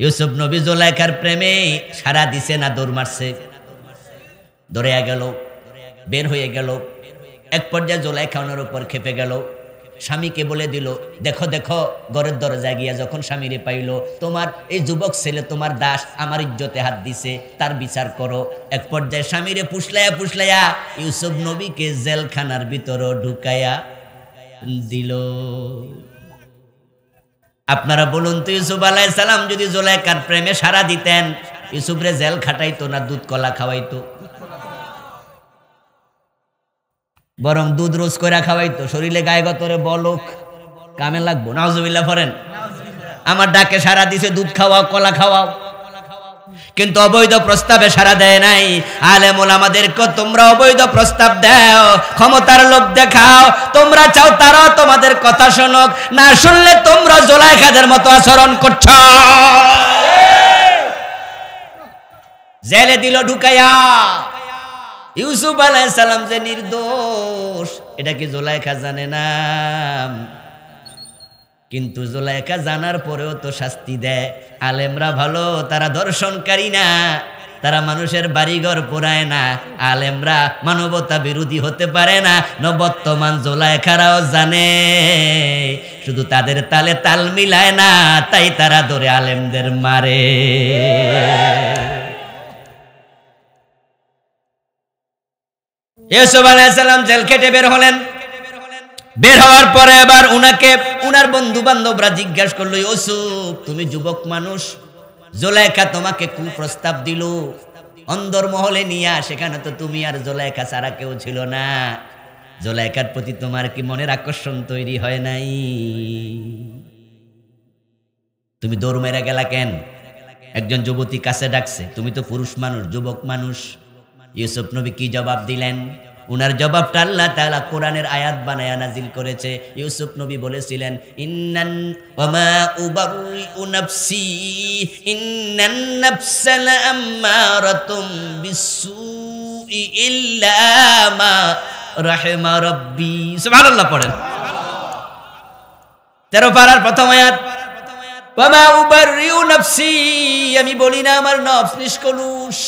ইউসুফ নবী জুলাইখার প্রেমে সারা দিছে না দৌড় মারছে? দৌড়ে গেল, বের হয়ে গেল। এক পর্যায়ে জুলাইখা ওনার উপর খেপে গেল। স্বামীকে বলে দিল, দেখো দেখো, ঘরের দরজায় গিয়া যখন স্বামীরে পাইল, তোমার এই যুবক ছেলে তোমার দাস আমার ইজ্জতে হাত দিছে, তার বিচার করো। এক পর্যায়ে স্বামীরে পুষলাইয়া ইউসুফ নবীকে জেলখানার ভিতরে ঢুকাইয়া দিল। আপনারা বলুন তো, ইউসুফ আলাইহিস সালাম যদি জুলাইখার প্রেমে সারা দিতেন, ইউসুফরে জেল খাটাইতো না দুধ কলা খাওয়াইতো? বরং দুধ রোজ করে খাওয়াইতো, শরীরে গায়ে গতরে বলক কামে লাগবো। নাউজুবিল্লাহ পড়েন। আমার ডাকে সারা দিছে, দুধ খাওয়াও, কলা খাওয়াও, কিন্তু অবৈধ প্রস্তাবে সারা দেয় নাই। আলেম ওলামাদেরকে তোমরা অবৈধ প্রস্তাব দাও, ক্ষমতার লোভ দেখাও, তোমরা চাও তারা তোমাদের কথা শোনক, না শুনলে তোমরা জুলাইখাদের মতো আচরণ করছো। জেলে দিল ঢুকাইয়া। ইউসুফ আলাইহিস সালাম যে নির্দোষ, এটা কি জুলাইখা জানে না? কিন্তু জুলাইখা জানার পরেও তো শাস্তি দেয়। আলেমরা ভালো, তারা ধর্ষণকারী না, তারা মানুষের বাড়িঘর পোড়ায় না। আলেমরা মানবতা বিরোধী হতে পারে না, বর্তমান জুলাইখারাও জানে, শুধু তাদের তালে তাল মিলায় না, তাই তারা ধরে আলেমদের মারে। ইউসুফ আলাইহিস সালাম জেল খেটে বের হলেন। বের হওয়ার পরে এবার উনাকে উনার বন্ধু বান্ধবরা জিজ্ঞাসা করলো, ইউসুফ তুমি যুবক মানুষ, জুলাইখা তোমাকে কুপ্রস্তাব দিল অন্দরমহলে নিয়া, সেখানে তো তুমি আর জুলাইখা ছাড়া কেউ ছিল না, জুলাইখার প্রতি তোমার কি মনের আকর্ষণ তৈরি হয় নাই? তুমি দৌড় মেরে গেলা কেন? একজন যুবতী কাছে ডাকছে, তুমি তো পুরুষ মানুষ, যুবক মানুষ। ইউসুফ নবী কি জবাব দিলেন? উনার জবাবটা আল্লাহ তাআলা কোরআনের আয়াত বানায়া নাজিল করেছে। ইউসুফ নবী বলেছিলেন, ইন্নান ওয়ামা উবাররিউ নাফসি ইন্নান নাফসা লাআম্মারাতুম বিসসুই ইল্লা মা রাহিমা রাব্বি। সুবহানাল্লাহ পড়েন। 13 পারার প্রথম আয়াত, ওয়ামা উবাররিউ নাফসি, আমি বলি না আমার নফস নিষ্কলুষ,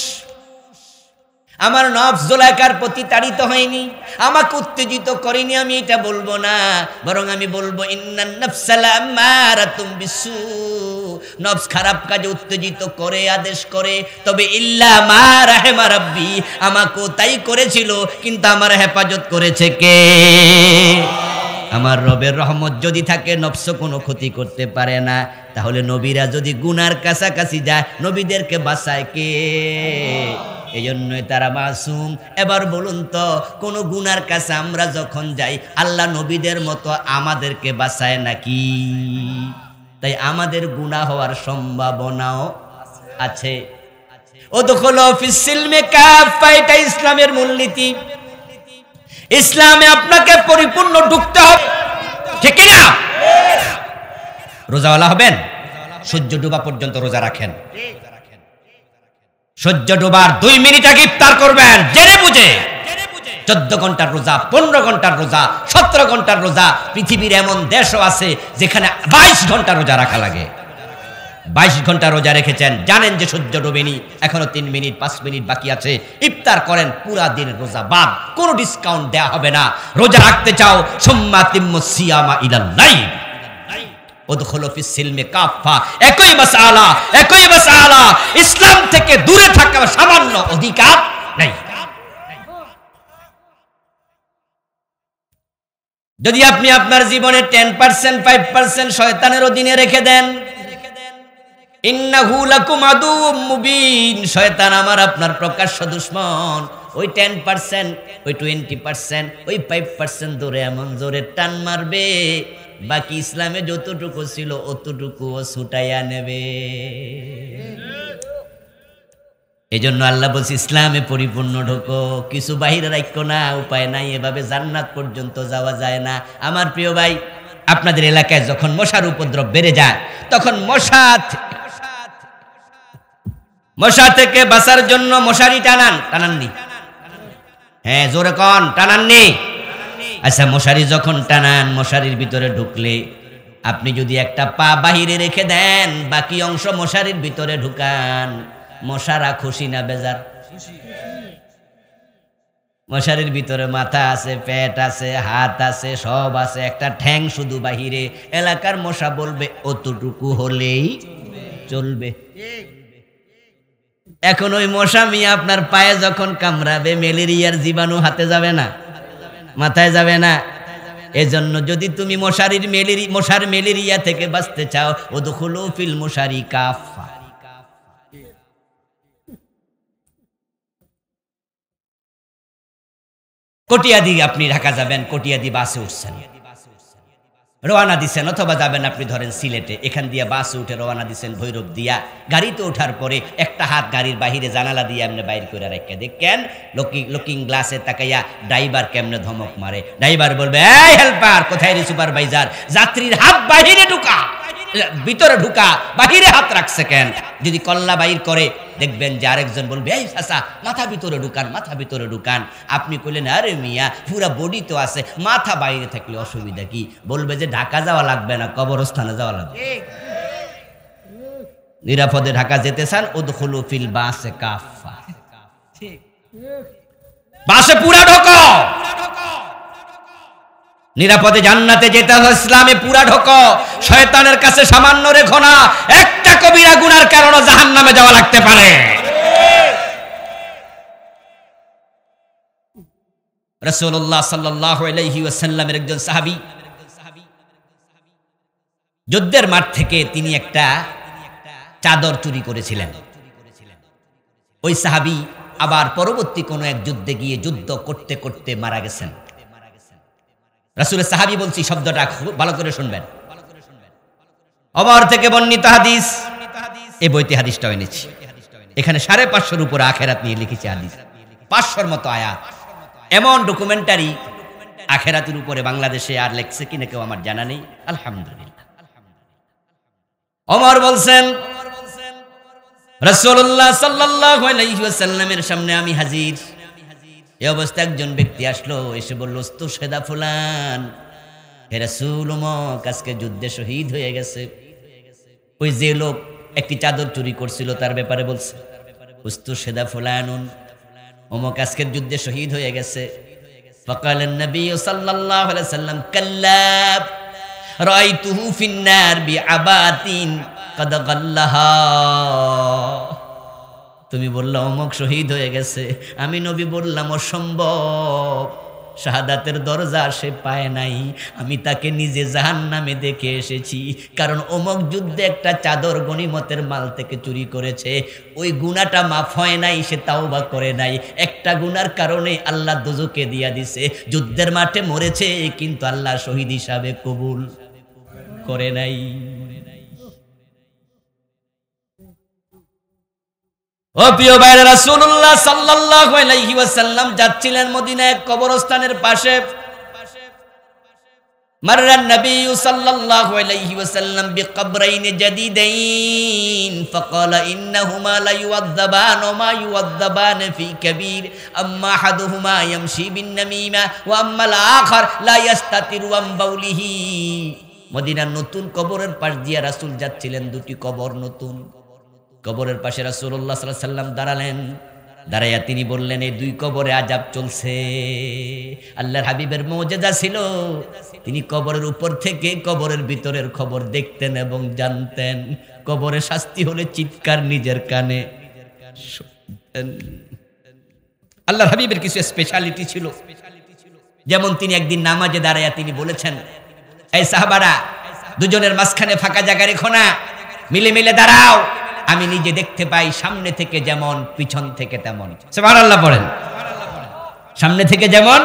আমার নফস জোলাইকার প্রতি তাড়িত হয়নি, আমাকে উত্তেজিত করেনি, আমি এটা বলবো না, বরং আমি বলবো ইন্নান নাফসা লাআম্মারাতুম বিসসু, নফস খারাপ কাজে উত্তেজিত করে, আদেশ করে, তবে ইল্লা মা রাহিমা রাব্বি, আমাকেও তাই করেছিল, কিন্তু আমার হেফাজত করেছে কে? আমার রবের রহমত যদি থাকে নফস কোনো ক্ষতি করতে পারে না। তাহলে নবীরা যদি গুনার কাছাকাছি যায়, নবীদেরকে বাঁচায় কে? এই জন্যই তারা মাসুম। এবার বলুন তো, কোন গুনার কাছে আমরা যখন যাই, আল্লাহ নবীদের মতো আমাদেরকে বাঁচায় নাকি? তাই আমাদের গুনাহ হওয়ার সম্ভাবনাও আছে। উদখুলু ফিস সিলমি কাফা, এটা ইসলামের মূলনীতি। ইসলামে আপনাকে পরিপূর্ণ ঢুকতে হবে, ঠিক না? রোজাওয়ালা হবেন, সূর্য ডোবা পর্যন্ত রোজা রাখেন। সূর্য ডোবার 2 মিনিট আগে ইফতার করবেন, জেনে বুঝে। 14 ঘন্টার রোজা, 15 ঘন্টার রোজা, 17 ঘন্টার রোজা। পৃথিবীর এমন দেশও আছে যেখানে 22 ঘন্টা রোজা রাখা লাগে। 22 ঘন্টা রোজা রেখেছেন, জানেন যে সূর্য ডোবেনি, এখনো 3 মিনিট 5 মিনিট বাকি আছে, ইফতার করেন, পুরা দিন রোজা বাদ, কোনো ডিসকাউন্ট দেয়া হবে না। রোজা রাখতে চাও, সুম্মা তিম্মু সিয়ামা ইলাল লাইল, উদখুলু ফিস সিলমি কাফা, একই মাসআলা, একই মাসআলা। ইসলাম থেকে দূরে থাকার সামান্য অধিকার নাই। যদি আপনি আপনার জীবনে 10% 5% শয়তানের অধীনে রেখে দেন, ইন্নাহু লাকুম আদুউম মুবিন, শয়তান আমার আপনার প্রকাশ্য দুশমন। ওই 10%, ওই 20%, ওই 5% ধরে এমন জোরে টান মারবে, বাকি ইসলামে যতটুকু ছিল অতটুকু ও ছুটাইয়া নেবে। এই জন্য আল্লাহ বলছে ইসলামে পরিপূর্ণ ঢোকো, কিছু বাহিরে রাখো না, উপায় নাই, এভাবে জান্নাত পর্যন্ত যাওয়া যায় না। আমার প্রিয় ভাই, আপনাদের এলাকায় যখন মশার উপদ্রব বেড়ে যায়, তখন মশা থেকে বাঁচার জন্য মশারি টানাননি? হ্যাঁ, জোরে কোন, টানাননি? আচ্ছা, মশারি যখন টানান, মশারির ভিতরে ঢুকলে আপনি যদি একটা পা বাহিরে রেখে দেন, বাকি অংশ মশারির ভিতরে ঢুকান, মশারা খুশি না বেজার? মশারির ভিতরে মাথা আছে, পেট আছে, হাত আছে, সব আছে, একটা ঠ্যাং শুধু বাহিরে। এলাকার মশা বলবে অতটুকু হলেই চলবে। এখন ওই মশা মিয়া আপনার পায়ে যখন কামড়াবে, ম্যালেরিয়ার জীবাণু হাতে যাবে না, মাথায় যাবে না। এজন্য যদি তুমি মশার ম্যালেরিয়া থেকে বাঁচতে চাও, উদখুলু ফিল মুশারি কাফা। কটিয়াদি আপনি ঢাকা যাবেন, কটিয়াদি বাসে উঠছেন, রওনা দিচ্ছেন, অথবা যাবেন আপনি ধরেন সিলেটে, এখান দিয়ে বাসে উঠে রওনা দিচ্ছেন ভৈরব দিয়া। গাড়িতে ওঠার পরে একটা হাত গাড়ির বাহিরে জানালা দিয়ে এমনি বাইর করে রেখে দেখেন, লুকিং গ্লাসে তাকাইয়া ড্রাইভার কেমনে ধমক মারে। ড্রাইভার বলবে, এই হেল্পার, কোথায় রে সুপারভাইজার, যাত্রীর হাত বাহিরে ঢুকা, ভিতরে ঢুকা, বাহিরে হাত রাখছে কেন? যদি কল্লা বাইর করে দেখবেন যে আরেকজন বলবে, এই চাচা, মাথা ভিতরে ঢুকান, মাথা ভিতরে ঢুকান। আপনি কইলেন, আরে মিয়া, পুরা বডি তো আছে, মাথা বাইরে থাকলে অসুবিধা কি? বলবে যে ঢাকা যাওয়া লাগবে না, কবরস্থানে যাওয়া লাগবে। নিরাপদে ঢাকা যেতে চান, উদখুলু ফিল বাসে কাফা, বাসে পুরা ঢোকো। নিরাপদে জান্নাতে যেতে হবে, ইসলামে পুরা ঢোকো। শয়তানের কাছে সামান্য রেখো না, একটা কবিরা গুনার কারণে জাহান্নামে যাওয়া লাগতে পারে। রাসূলুল্লাহ সাল্লাল্লাহু আলাইহি ওয়াসাল্লামের একজন সাহাবী, যুদ্ধের মাঠ থেকে তিনি একটা চাদর চুরি করেছিলেন। ওই সাহাবী আবার পরবর্তী কোন এক যুদ্ধে গিয়ে যুদ্ধ করতে করতে মারা গেছেন। রাসূলের সাহাবী বলছি, শব্দটা খুব ভালো করে শুনবেন। ওমর থেকে বর্ণিত হাদিস, এই বইতে হাদিসটাও এনেছি। এখানে 550 উপরে আখেরাত নিয়ে লিখেছি হাদিস, 500 মতো আয়াত। এমন ডকুমেন্টারি আখেরাতের উপরে বাংলাদেশে আর লেখছে কিনা কেউ আমার জানা নেই, আলহামদুলিল্লাহ। ওমর বলছেন, রাসূলুল্লাহ সাল্লাল্লাহু আলাইহি ওয়াসাল্লামের সামনে আমি হাজির। এই অবস্থায় একজন ব্যক্তি আসলো, এসে বলল, উস্তুশহিদা ফুলান, হে রাসূল, অমুক আজকে যুদ্ধে শহীদ হয়ে গেছে। ওই যে লোক একটি চাদর চুরি করছিল তার ব্যাপারে বলছে, উস্তুশহিদা ফুলানুন, অমুক আজকের যুদ্ধে শহীদ হয়ে গেছে। ফাকালান নবী সাল্লাল্লাহু আলাইহি ওয়াসাল্লাম, কাল্লা রাআইতুহু ফিন্নার বিআবাতিন কদ গাল্লাহা। তুমি বললা অমুক শহীদ হয়ে গেছে, আমি নবী বললাম অসম্ভব, শাহাদাতের দরজা সে পায় নাই, আমি তাকে নিজে জাহান্নামে দেখে এসেছি। কারণ অমুক যুদ্ধে একটা চাদর গনিমতের মাল থেকে চুরি করেছে, ওই গুনাহটা মাফ হয় নাই, সে তাওবা করে নাই। একটা গুনার কারণে আল্লাহ দোজখে দিয়া দিছে। যুদ্ধের মাঠে মরেছে কিন্তু আল্লাহ শহীদ হিসাবে কবুল করে নাই। ও প্রিয় ভাইরা, রাসূলুল্লাহ সাল্লাল্লাহু আলাইহি ওয়াসাল্লাম যাচ্ছিলেন মদিনায় এক কবরস্থানের পাশে। মাররান নবী সাল্লাল্লাহু আলাইহি ওয়াসাল্লাম বিকবরাইন জাদীদাইন ফাকালা ইন্নাহুমা লা ইউযাবান ওয়া মা ইউযাবান ফি কাবীর, আম্মা আহাদুহুমা ইয়ামশি বিন নামিমা ওয়া আম্মাল আখার লা ইস্তাতিরু আন বাউলিহি। মদিনার নতুন কবরের পাশ দিয়ে রাসূল যাচ্ছিলেন, দুটি কবর নতুন। কবরের পাশে রাসূলুল্লাহ সাল্লাল্লাহু আলাইহি ওয়াসাল্লাম দাঁড়ালেন। দাঁড়াইয়া তিনি বললেন, এই দুই কবরে আযাব চলছে। আল্লাহর হাবিবের মুজিজা ছিল, তিনি কবরের উপর থেকে কবরের ভিতরের খবর দেখতেন এবং জানতেন। কবরে শাস্তি হলে চিৎকার নিজের কানে শুনতেন। আল্লাহর হাবিবের কিছু স্পেশালিটি ছিল, যেমন তিনি একদিন নামাজে দাঁড়াইয়া তিনি বলেছেন, এই সাহাবারা, দুজনের মাঝখানে ফাঁকা জায়গা রেখো না, মিলে মিলে দাঁড়াও, আমি নিজে দেখতে পাই সামনে থেকে যেমন পিছন থেকে তেমন। সুবহানাল্লাহ পড়েন। সামনে থেকে যেমন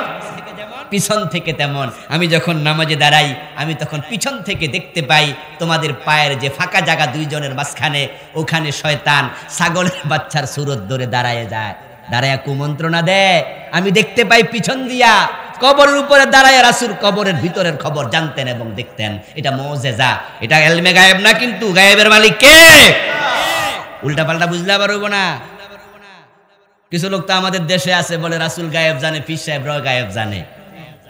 পিছন থেকে তেমন। আমি যখন নামাজে দাঁড়াই আমি তখন পিছন থেকে দেখতে পাই তোমাদের পায়ের যে ফাঁকা জায়গা দুইজনের মাঝখানে, ওখানে শয়তান ছাগলের বাচ্চার সুরত ধরে দাঁড়ায় যায়, দাঁড়ায়া কুমন্ত্রণা দেয়। আমি দেখতে পাই পিছন দিয়া। কবরের উপরে দাঁড়ায় রাসূল কবরের ভিতরের খবর জানতেন এবং দেখতেন। এটা মুজিজা, এটা ইলমে গায়েব না, কিন্তু গায়েবের মালিক কে? উল্টা পাল্টা বুঝলে আবার হইব না। কিছু লোক তো আমাদের দেশে আছে, বলে রাসূল গায়েব জানে, পীর সাহেবরাও গায়েব জানে,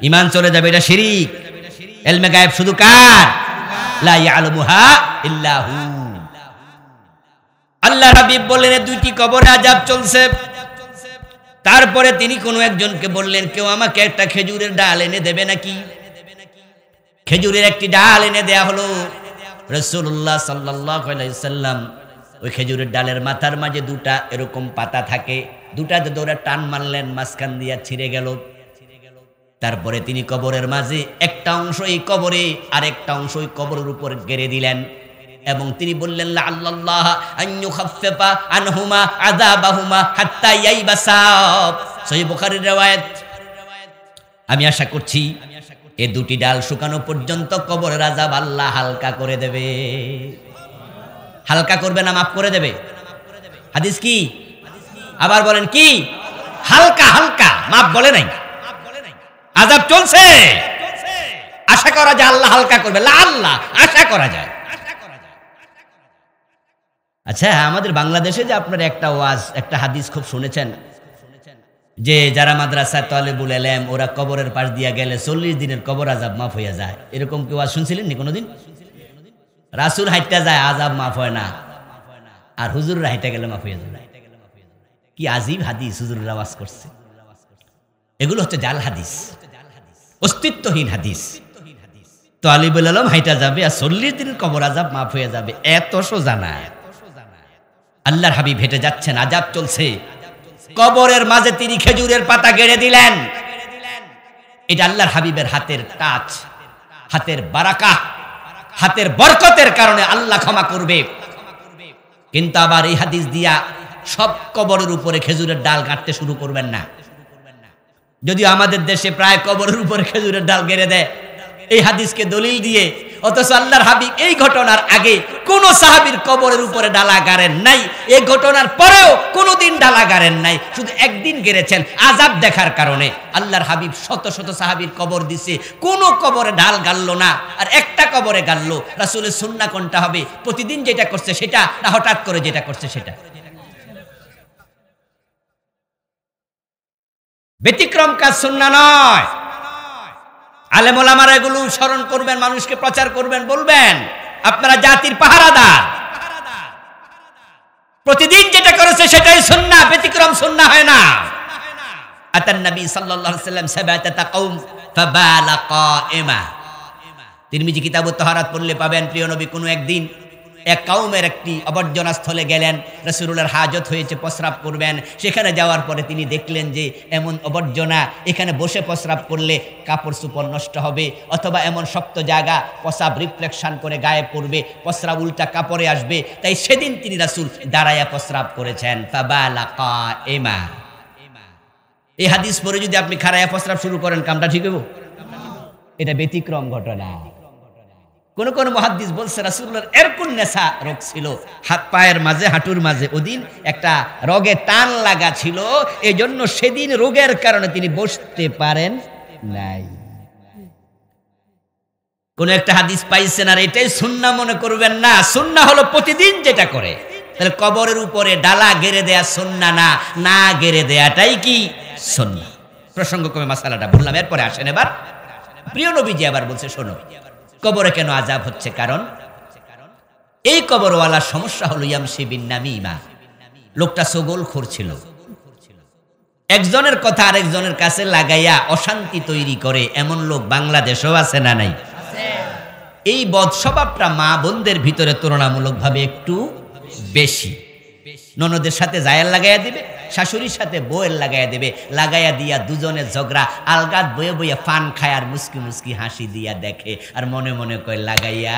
ঈমান চলে যাবে, এটা শিরক। ইলমে গায়েব শুধু কার? লা ইয়ালামুহা ইল্লা হু। আল্লাহর হাবিব বললেন, দুইটি কবরে আযাব চলছে। তারপরে তিনি কোনো একজনকে বললেন, কেউ আমাকে একটা খেজুরের ডাল এনে দেবে নাকি? খেজুরের একটি ডাল এনে দেয়া হলো। রাসূলুল্লাহ সাল্লাল্লাহু আলাইহি ওয়াসাল্লাম ওই খেজুরের ডালের মাথার মাঝে দুটা এরকম পাতা থাকে, দুটাতে দৌড়া টান মারলেন, মাঝখান দিয়া ছিঁড়ে গেল। তারপরে তিনি কবরের মাঝে একটা অংশ এই কবরে আর একটা অংশ ওই কবরের উপর গেড়ে দিলেন এবং তিনি বললেন, লাআল্লাল্লাহ আন ইউখাফফিফা আনহুমা আযাবাহুমা হাত্তা ইয়াইবাসা। সহিহ বুখারীর riwayat। আমি আশা করছি এই দুটি ডাল শুকানো পর্যন্ত কবরের আযাব আল্লাহ হালকা করে দেবে। হালকা করবে না মাফ করে দেবে? হাদিস কি? আবার বলেন কি? হালকা হালকা, মাফ বলে নাই। আযাব চলছে, আশা করা যায় আল্লাহ হালকা করবে। আল্লাহ আশা করা যায়। আচ্ছা, আমাদের বাংলাদেশে যে আপনারা একটা ওয়াজ, একটা হাদিস খুব শুনেছেন, যে যারা মাদ্রাসা তালেবুল ইলম ওরা কবরের পাশ দিয়া গেলে 40 দিনের কবর আযাব মাফ হইয়া যায়, এরকম কি ওয়াজ শুনছিলেন নি কোনোদিন? রাসূল হাইটা যায়, আযাব মাফ হয় না, আর হুজুররা হাইটা গেলে মাফ হইয়া যায়। কি আজীব হাদিস হুজুররা ওয়াজ করছে। এগুলো হচ্ছে জাল হাদিস, অস্তিত্বহীন হাদিস। তালেবুল ইলম হাইটা যাবে আর 40 দিনের কবর আযাব মাফ হয়ে যাবে, এত সোজা না। আল্লাহর হাবিব হেঁটে যাচ্ছেন, আযাব চলছে, কবরের মাঝে তিনি খেজুরের পাতা গেড়ে দিলেন। এটা আল্লাহর হাবিবের হাতের টাচ, হাতের বারাকা, হাতের বরকতের কারণে আল্লাহ ক্ষমা করবে। কিন্তু আবার এই হাদিস দিয়া সব কবরের উপরে খেজুরের ডাল কাটতে শুরু করবেন না। যদিও আমাদের দেশে প্রায় কবরের উপরে খেজুরের ডাল গেড়ে দেয়, এই হাদিসকে দলিল দিয়ে। অথচ আল্লাহর হাবিব এই ঘটনার আগে কোন সাহাবীর কবরের উপরে ডালা গাড়েন নাই, এই ঘটনার পরেও কোনোদিন ডালা গাড়েন নাই, শুধু একদিন গেড়েছেন আযাব দেখার কারণে। আল্লাহর হাবিব শত শত সাহাবীর কবর দিছে, কোন কবরে ঢাল গাড়লো না, আর একটা কবরে গাড়লো। রাসূলের সুন্নাহ কোনটা হবে? প্রতিদিন যেটা করছে সেটা, না হঠাৎ করে যেটা করছে সেটা? ব্যতিক্রম কাজ সুন্নাহ নয়। আলেম ওলামারা এগুলো স্মরণ করবেন, মানুষকে প্রচার করবেন, বলবেন আপনারা জাতির পাহারাদার। প্রতিদিন যেটা করেছে সেটাই সুন্নাহ, ব্যতিক্রম সুন্নাহ হয় না। আতান নবী সাল্লাল্লাহু আলাইহি ওয়াসাল্লাম সাবাতাতা কওম ফাবালা কাইমা। তিরমিজি কিতাবুত তাহারাত পড়লে পাবেন, প্রিয় নবী কোনো একদিন এক কওমের একটি আবর্জনা স্থলে গেলেন। রাসূলুল্লাহর হাজত হয়েছে, প্রস্রাব করবেন। সেখানে যাওয়ার পরে তিনি দেখলেন যে এমন আবর্জনা, এখানে বসে প্রস্রাব করলে কাপড় চোপড় নষ্ট হবে, অথবা এমন শক্ত জায়গা, প্রস্রাব রিফ্লেকশন করে গায়ে পড়বে, প্রস্রাব উল্টা কাপড়ে আসবে। তাই সেদিন তিনি রাসূল দাঁড়ায়া প্রস্রাব করেছেন। ফাবালা কাইমা। এই হাদিস পড়ে যদি আপনি খাড়ায়া প্রস্রাব শুরু করেন, কামটা ঠিক হবে? এটা ব্যতিক্রম ঘটনা। কোন কোন মুহাদ্দিস বলছে রাসূলুল্লাহর এরকুন নেশা রোগ ছিল, হাত পায়ের মাঝে, হাঁটুর মাঝে ওদিন একটা রোগে টান লাগা ছিল, এজন্য সেদিন রোগের কারণে তিনি বসতে পারেন নাই। কোন একটা হাদিস পাইছেন আর এটাই সুন্নাহ মনে করবেন না। সুন্নাহ হলো প্রতিদিন যেটা করে। তাহলে কবরের উপরে ডালা গেড়ে দেয়া সুন্নাহ না, না গেড়ে দেয়াটাই কি সুন্নাহ? প্রসঙ্গক্রমে মাসালাটা বললাম। এরপরে আসেন এবার প্রিয় নবীজি আবার বলছে, শোনো কবরে কেন আযাব হচ্ছে? কারণ এই কবরওয়ালার সমস্যা হলো ইয়ামশি বিন নামিমা। লোকটা সগলখোর ছিল, একজনের কথা আরেকজনের কাছে লাগাইয়া অশান্তি তৈরি করে। এমন লোক বাংলাদেশেও আছে না নাই? এই বদ স্বভাবটা মা বোনদের ভিতরে তুলনামূলকভাবে একটু বেশি। ননদের সাথে জায়ের লাগাইয়া দিবে, শাশুড়ির সাথে বউয়ের লাগাইয়া দেবে, লাগাইয়া দিয়া দুজনের ঝগড়া, আলগাত বয়ে বইয়া পান খায় আর মুস্কি মুস্কি হাসি দিয়া দেখে, আর মনে মনে কয় লাগাইয়া।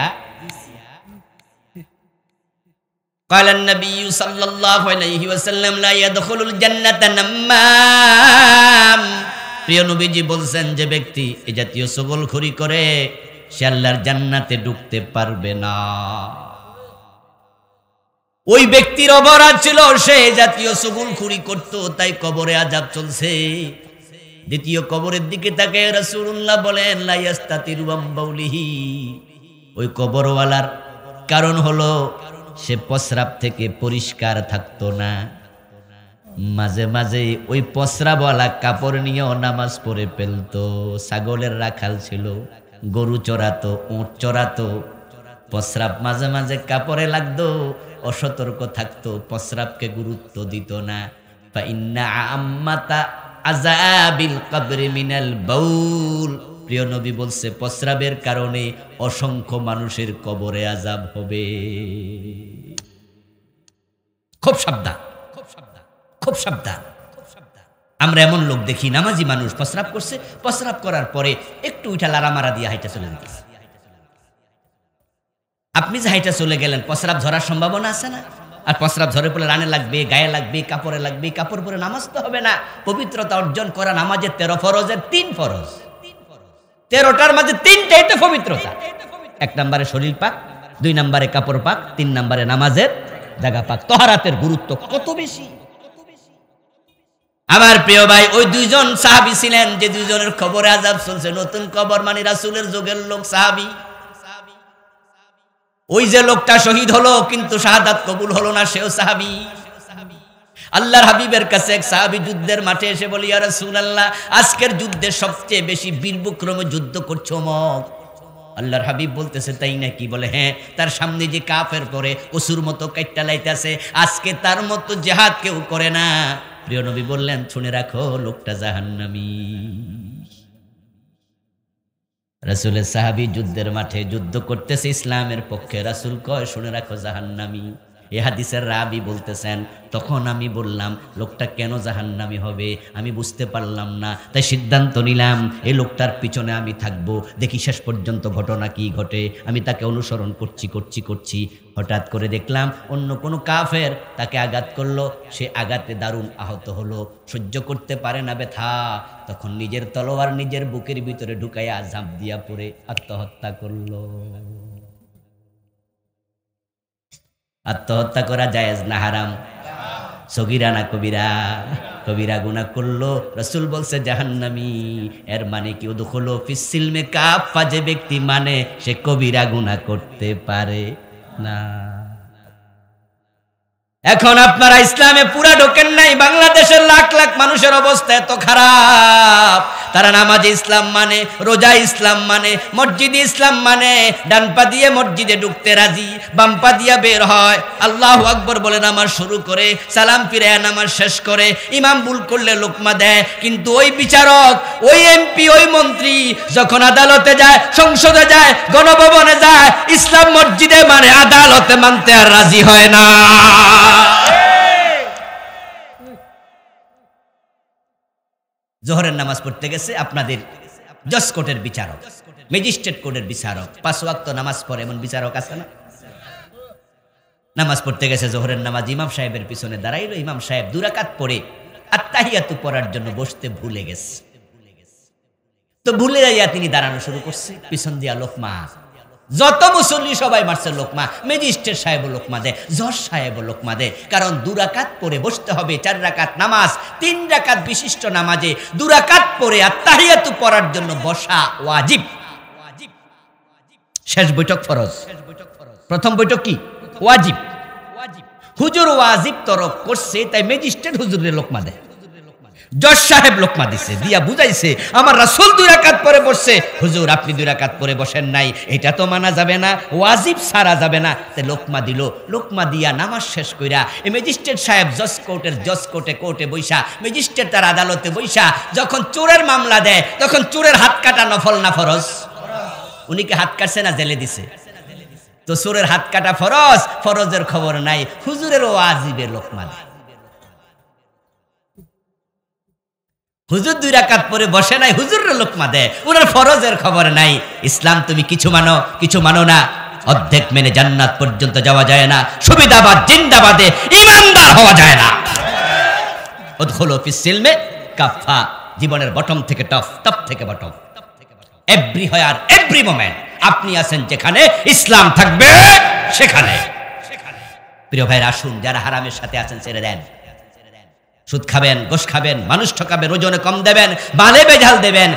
ক্বালান নবী সাল্লাল্লাহু আলাইহি ওয়াসাল্লাম লা ইয়াদখুলুল জান্নাতা নাম্মাম। প্রিয় নবীজি বলছেন, যে ব্যক্তি এই জাতীয় সগলখড়ি করে সে আল্লাহর জান্নাতে ঢুকতে পারবে না। ওই ব্যক্তির অপরাধ ছিল সে জাতীয় সগলখড়ি করত, তাই কবরে আযাব চলছে। দ্বিতীয় কবরের দিকে তাকায় রাসূলুল্লাহ বলেন, লা ইস্তাতিরু আম বাউলিহি। ওই কবরওয়ালার কারণ হলো সে প্রস্রাব থেকে পরিষ্কার থাকতো না। মাঝে মাঝে ওই প্রস্রাবওয়ালা কাপড় নিয়েও নামাজ পড়ে ফেলতো। ছাগলের রাখাল ছিল, গরু চড়াতো, উট চড়াতো, প্রস্রাব মাঝে মাঝে কাপড়ে লাগতো, অসতর্ক থাকতো, প্রস্রাবকে গুরুত্ব দিত না। ফা ইন্না আম্মাতা আযাবিল কবরি মিনাল বাউল। প্রিয় নবী বলছে, প্রস্রাবের কারণে অসংখ্য মানুষের কবরে আযাব হবে। খুব সাবধান, খুব সাবধান, খুব সাবধান। আমরা এমন লোক দেখি, নামাজি মানুষ প্রস্রাব করছে, প্রস্রাব করার পরে একটু উঠা লারামারা দিয়ে হাইটা চলে গেছে। আপনি যে হাইটা চলে গেলেন, প্রস্রাব ধরার সম্ভাবনা আছে না? আর প্রস্রাব ধরে পড়লে রানে লাগবে, গায়ে লাগবে, কাপড়ে লাগবে। কাপড় পরে নামাজ তো হবে না। পবিত্রতা অর্জন করা নামাজের 13 ফরজের 3 ফরজ, 13টার মাঝে 3টাই তো পবিত্রতা। 1 নম্বরে শরীর পাক, 2 নম্বরে কাপড় পাক, 3 নম্বরে নামাজের জায়গা পাক। তহারাতের গুরুত্ব কত বেশি! আমার প্রিয় ভাই, ওই দুইজন সাহাবী ছিলেন যে দুইজনের কবরে আযাব চলছে। নতুন কবর মানে রাসূলের যুগের লোক, সাহাবী। ওই যে লোকটা শহীদ হলো কিন্তু শাহাদাত কবুল হলো না, সেও সাহাবী। আল্লাহর হাবিবের কাছে এক সাহাবী যুদ্ধের মাঠে এসে বলি, ইয়া রাসূলুল্লাহ, আজকের যুদ্ধে সবচেয়ে বেশি বীরবিক্রমে যুদ্ধ করছো অমুক। আল্লাহর হাবিব বলতেছে, তাই নাকি? বলে হ্যাঁ। তার সামনে যে কাফের পরে অসুর মতো কাইট্টা লাইতেছে, আজকে তার মতো জিহাদ কেউ করে না। প্রিয় নবী বললেন, শুনে রাখো, লোকটা জাহান্নামী। রাসূলের সাহাবী যুদ্ধের মাঠে যুদ্ধ করতেছে ইসলামের পক্ষে। রাসূল কয়, শুনে রাখো, জাহান্নামী। এ হাদিসের রাবি বলতেছেন, তখন আমি বললাম লোকটা কেন জাহান্নামী হবে আমি বুঝতে পারলাম না, তাই সিদ্ধান্ত নিলাম এই লোকটার পিছনে আমি থাকবো, দেখি শেষ পর্যন্ত ঘটনা কি ঘটে। আমি তাকে অনুসরণ করছি। হঠাৎ করে দেখলাম অন্য কোনো কাফের তাকে আঘাত করলো, সে আঘাতে দারুণ আহত হলো, সহ্য করতে পারে না ব্যথা, তখন নিজের তলোয়ার নিজের বুকের ভিতরে ঢুকাইয়া ঝাঁপ দিয়া পড়ে আত্মহত্যা করলো। আত্মহত্যা করা জায়েজ না হারাম? সগীরা না কবিরা? কবিরা গুনাহ করলো, রাসূল বলছে জাহান্নামী। এর মানে কি উদখুলু ফিস সিলমে কাফা, যে ব্যক্তি মানে সে কবিরা গুনাহ করতে পারে না। এখন আপনারা ইসলামে পুরা ঢোকেন নাই। বাংলাদেশের লাখ লাখ মানুষের অবস্থা এত খারাপ, তারা নামাজে ইসলাম মানে, রোজা ইসলাম মানে, মসজিদে ইসলাম মানে, ডান পা দিয়ে মসজিদে ঢুকতে রাজি, বাম পা দিয়ে বের হয়, আল্লাহু আকবার বলে নামাজ শুরু করে, সালাম ফিরায়া নামাজ শেষ করে, ইমাম ভুল করলে লোকমা দেয়। কিন্তু ওই বিচারক, ওই এমপি, ওই মন্ত্রী যখন আদালতে যায়, সংসদে যায়, গণভবনে যায়, ইসলাম মসজিদে মানে, আদালতে মানতে আর রাজি হয় না। জোহরের নামাজ পড়তে গেছে আপনাদের জজ কোর্টের বিচারক, ম্যাজিস্ট্রেট কোর্টের বিচারক, 5 ওয়াক্ত নামাজ পড়ে এমন বিচারক আছে না? নামাজ পড়তে গেছে জোহরের নামাজ, ইমাম সাহেবের পিছনে দাঁড়াইলো, ইমাম সাহেব 2 রাকাত পড়ে আত্তাহিয়াতু পড়ার জন্য বসতে ভুলে গেছে। তো ভুলে যাইয়া তিনি দাঁড়ানো শুরু করছে, পিছন দিয়া লোকমা, যত মুসল্লি সবাই মারছে লোকমা, ম্যাজিস্ট্রেট সাহেব লোকমা দেয়, জজ সাহেব লোকমা দেয়। কারণ 2 রাকাত পড়ে বসতে হবে, 4 রাকাত নামাজ, 3 রাকাত বিশিষ্ট নামাজে 2 রাকাত পড়ে আত্তাহিয়াতু পড়ার জন্য বসা ওয়াজিব। শেষ বৈঠক ফরজ, প্রথম বৈঠক কি ওয়াজিব। হুজুর ওয়াজিব তরক করছে, তাই ম্যাজিস্ট্রেট হুজুরের লোকমা দেয়, জজ সাহেব লোকমা দিছে, দিয়া বুঝাইছে আমার রাসূল 2 রাকাত পরে বসছে, হুজুর আপনি 2 রাকাত পরে বসেন নাই, এটা তো মানা যাবে না, ওয়াজিব সারা যাবে না। তাই লোকমা দিল, লোকমা দিয়া নামাজ শেষ কইরা এই ম্যাজিস্ট্রেট সাহেব জজ কোর্টে বইসা, ম্যাজিস্ট্রেট তার আদালতে বইসা যখন চোরের মামলা দেয়, তখন চোরের হাত কাটা নফল না ফরজ? উনিকে হাত কাটছে না জেলে দিছে? তো চোরের হাত কাটা ফরজ, ফরজের খবর নাই, হুজুরের ওয়াজিবের লোকমা দেয়। হুজুর 2 রাকাত পরে বসে নাই, হুজুরের লোকমা দেয়, ওনার ফরজের খবর নাই। ইসলাম তুমি কিছু মানো না, অর্ধেক মেনে জান্নাত পর্যন্ত যাওয়া যায় না, সুবিধাবাদ জিন্দাবাদে ঈমানদার হওয়া যায় না। উদখুলু ফিস সিলমে কাফা, জীবনের বটম থেকে টপ থেকে বটম, এভরি হোয়ার এভরি মোমেন্ট আপনি আছেন যেখানে, ইসলাম থাকবে সেখানে। প্রিয় ভাইরা, আসুন যারা হারামের সাথে আছেন ছেড়ে দেন। সুদ খাবেন, গোশ খাবেন, মানুষ ঠকাবেন, ওজনে কম দেবেন, বালে বেজাল দেবেন,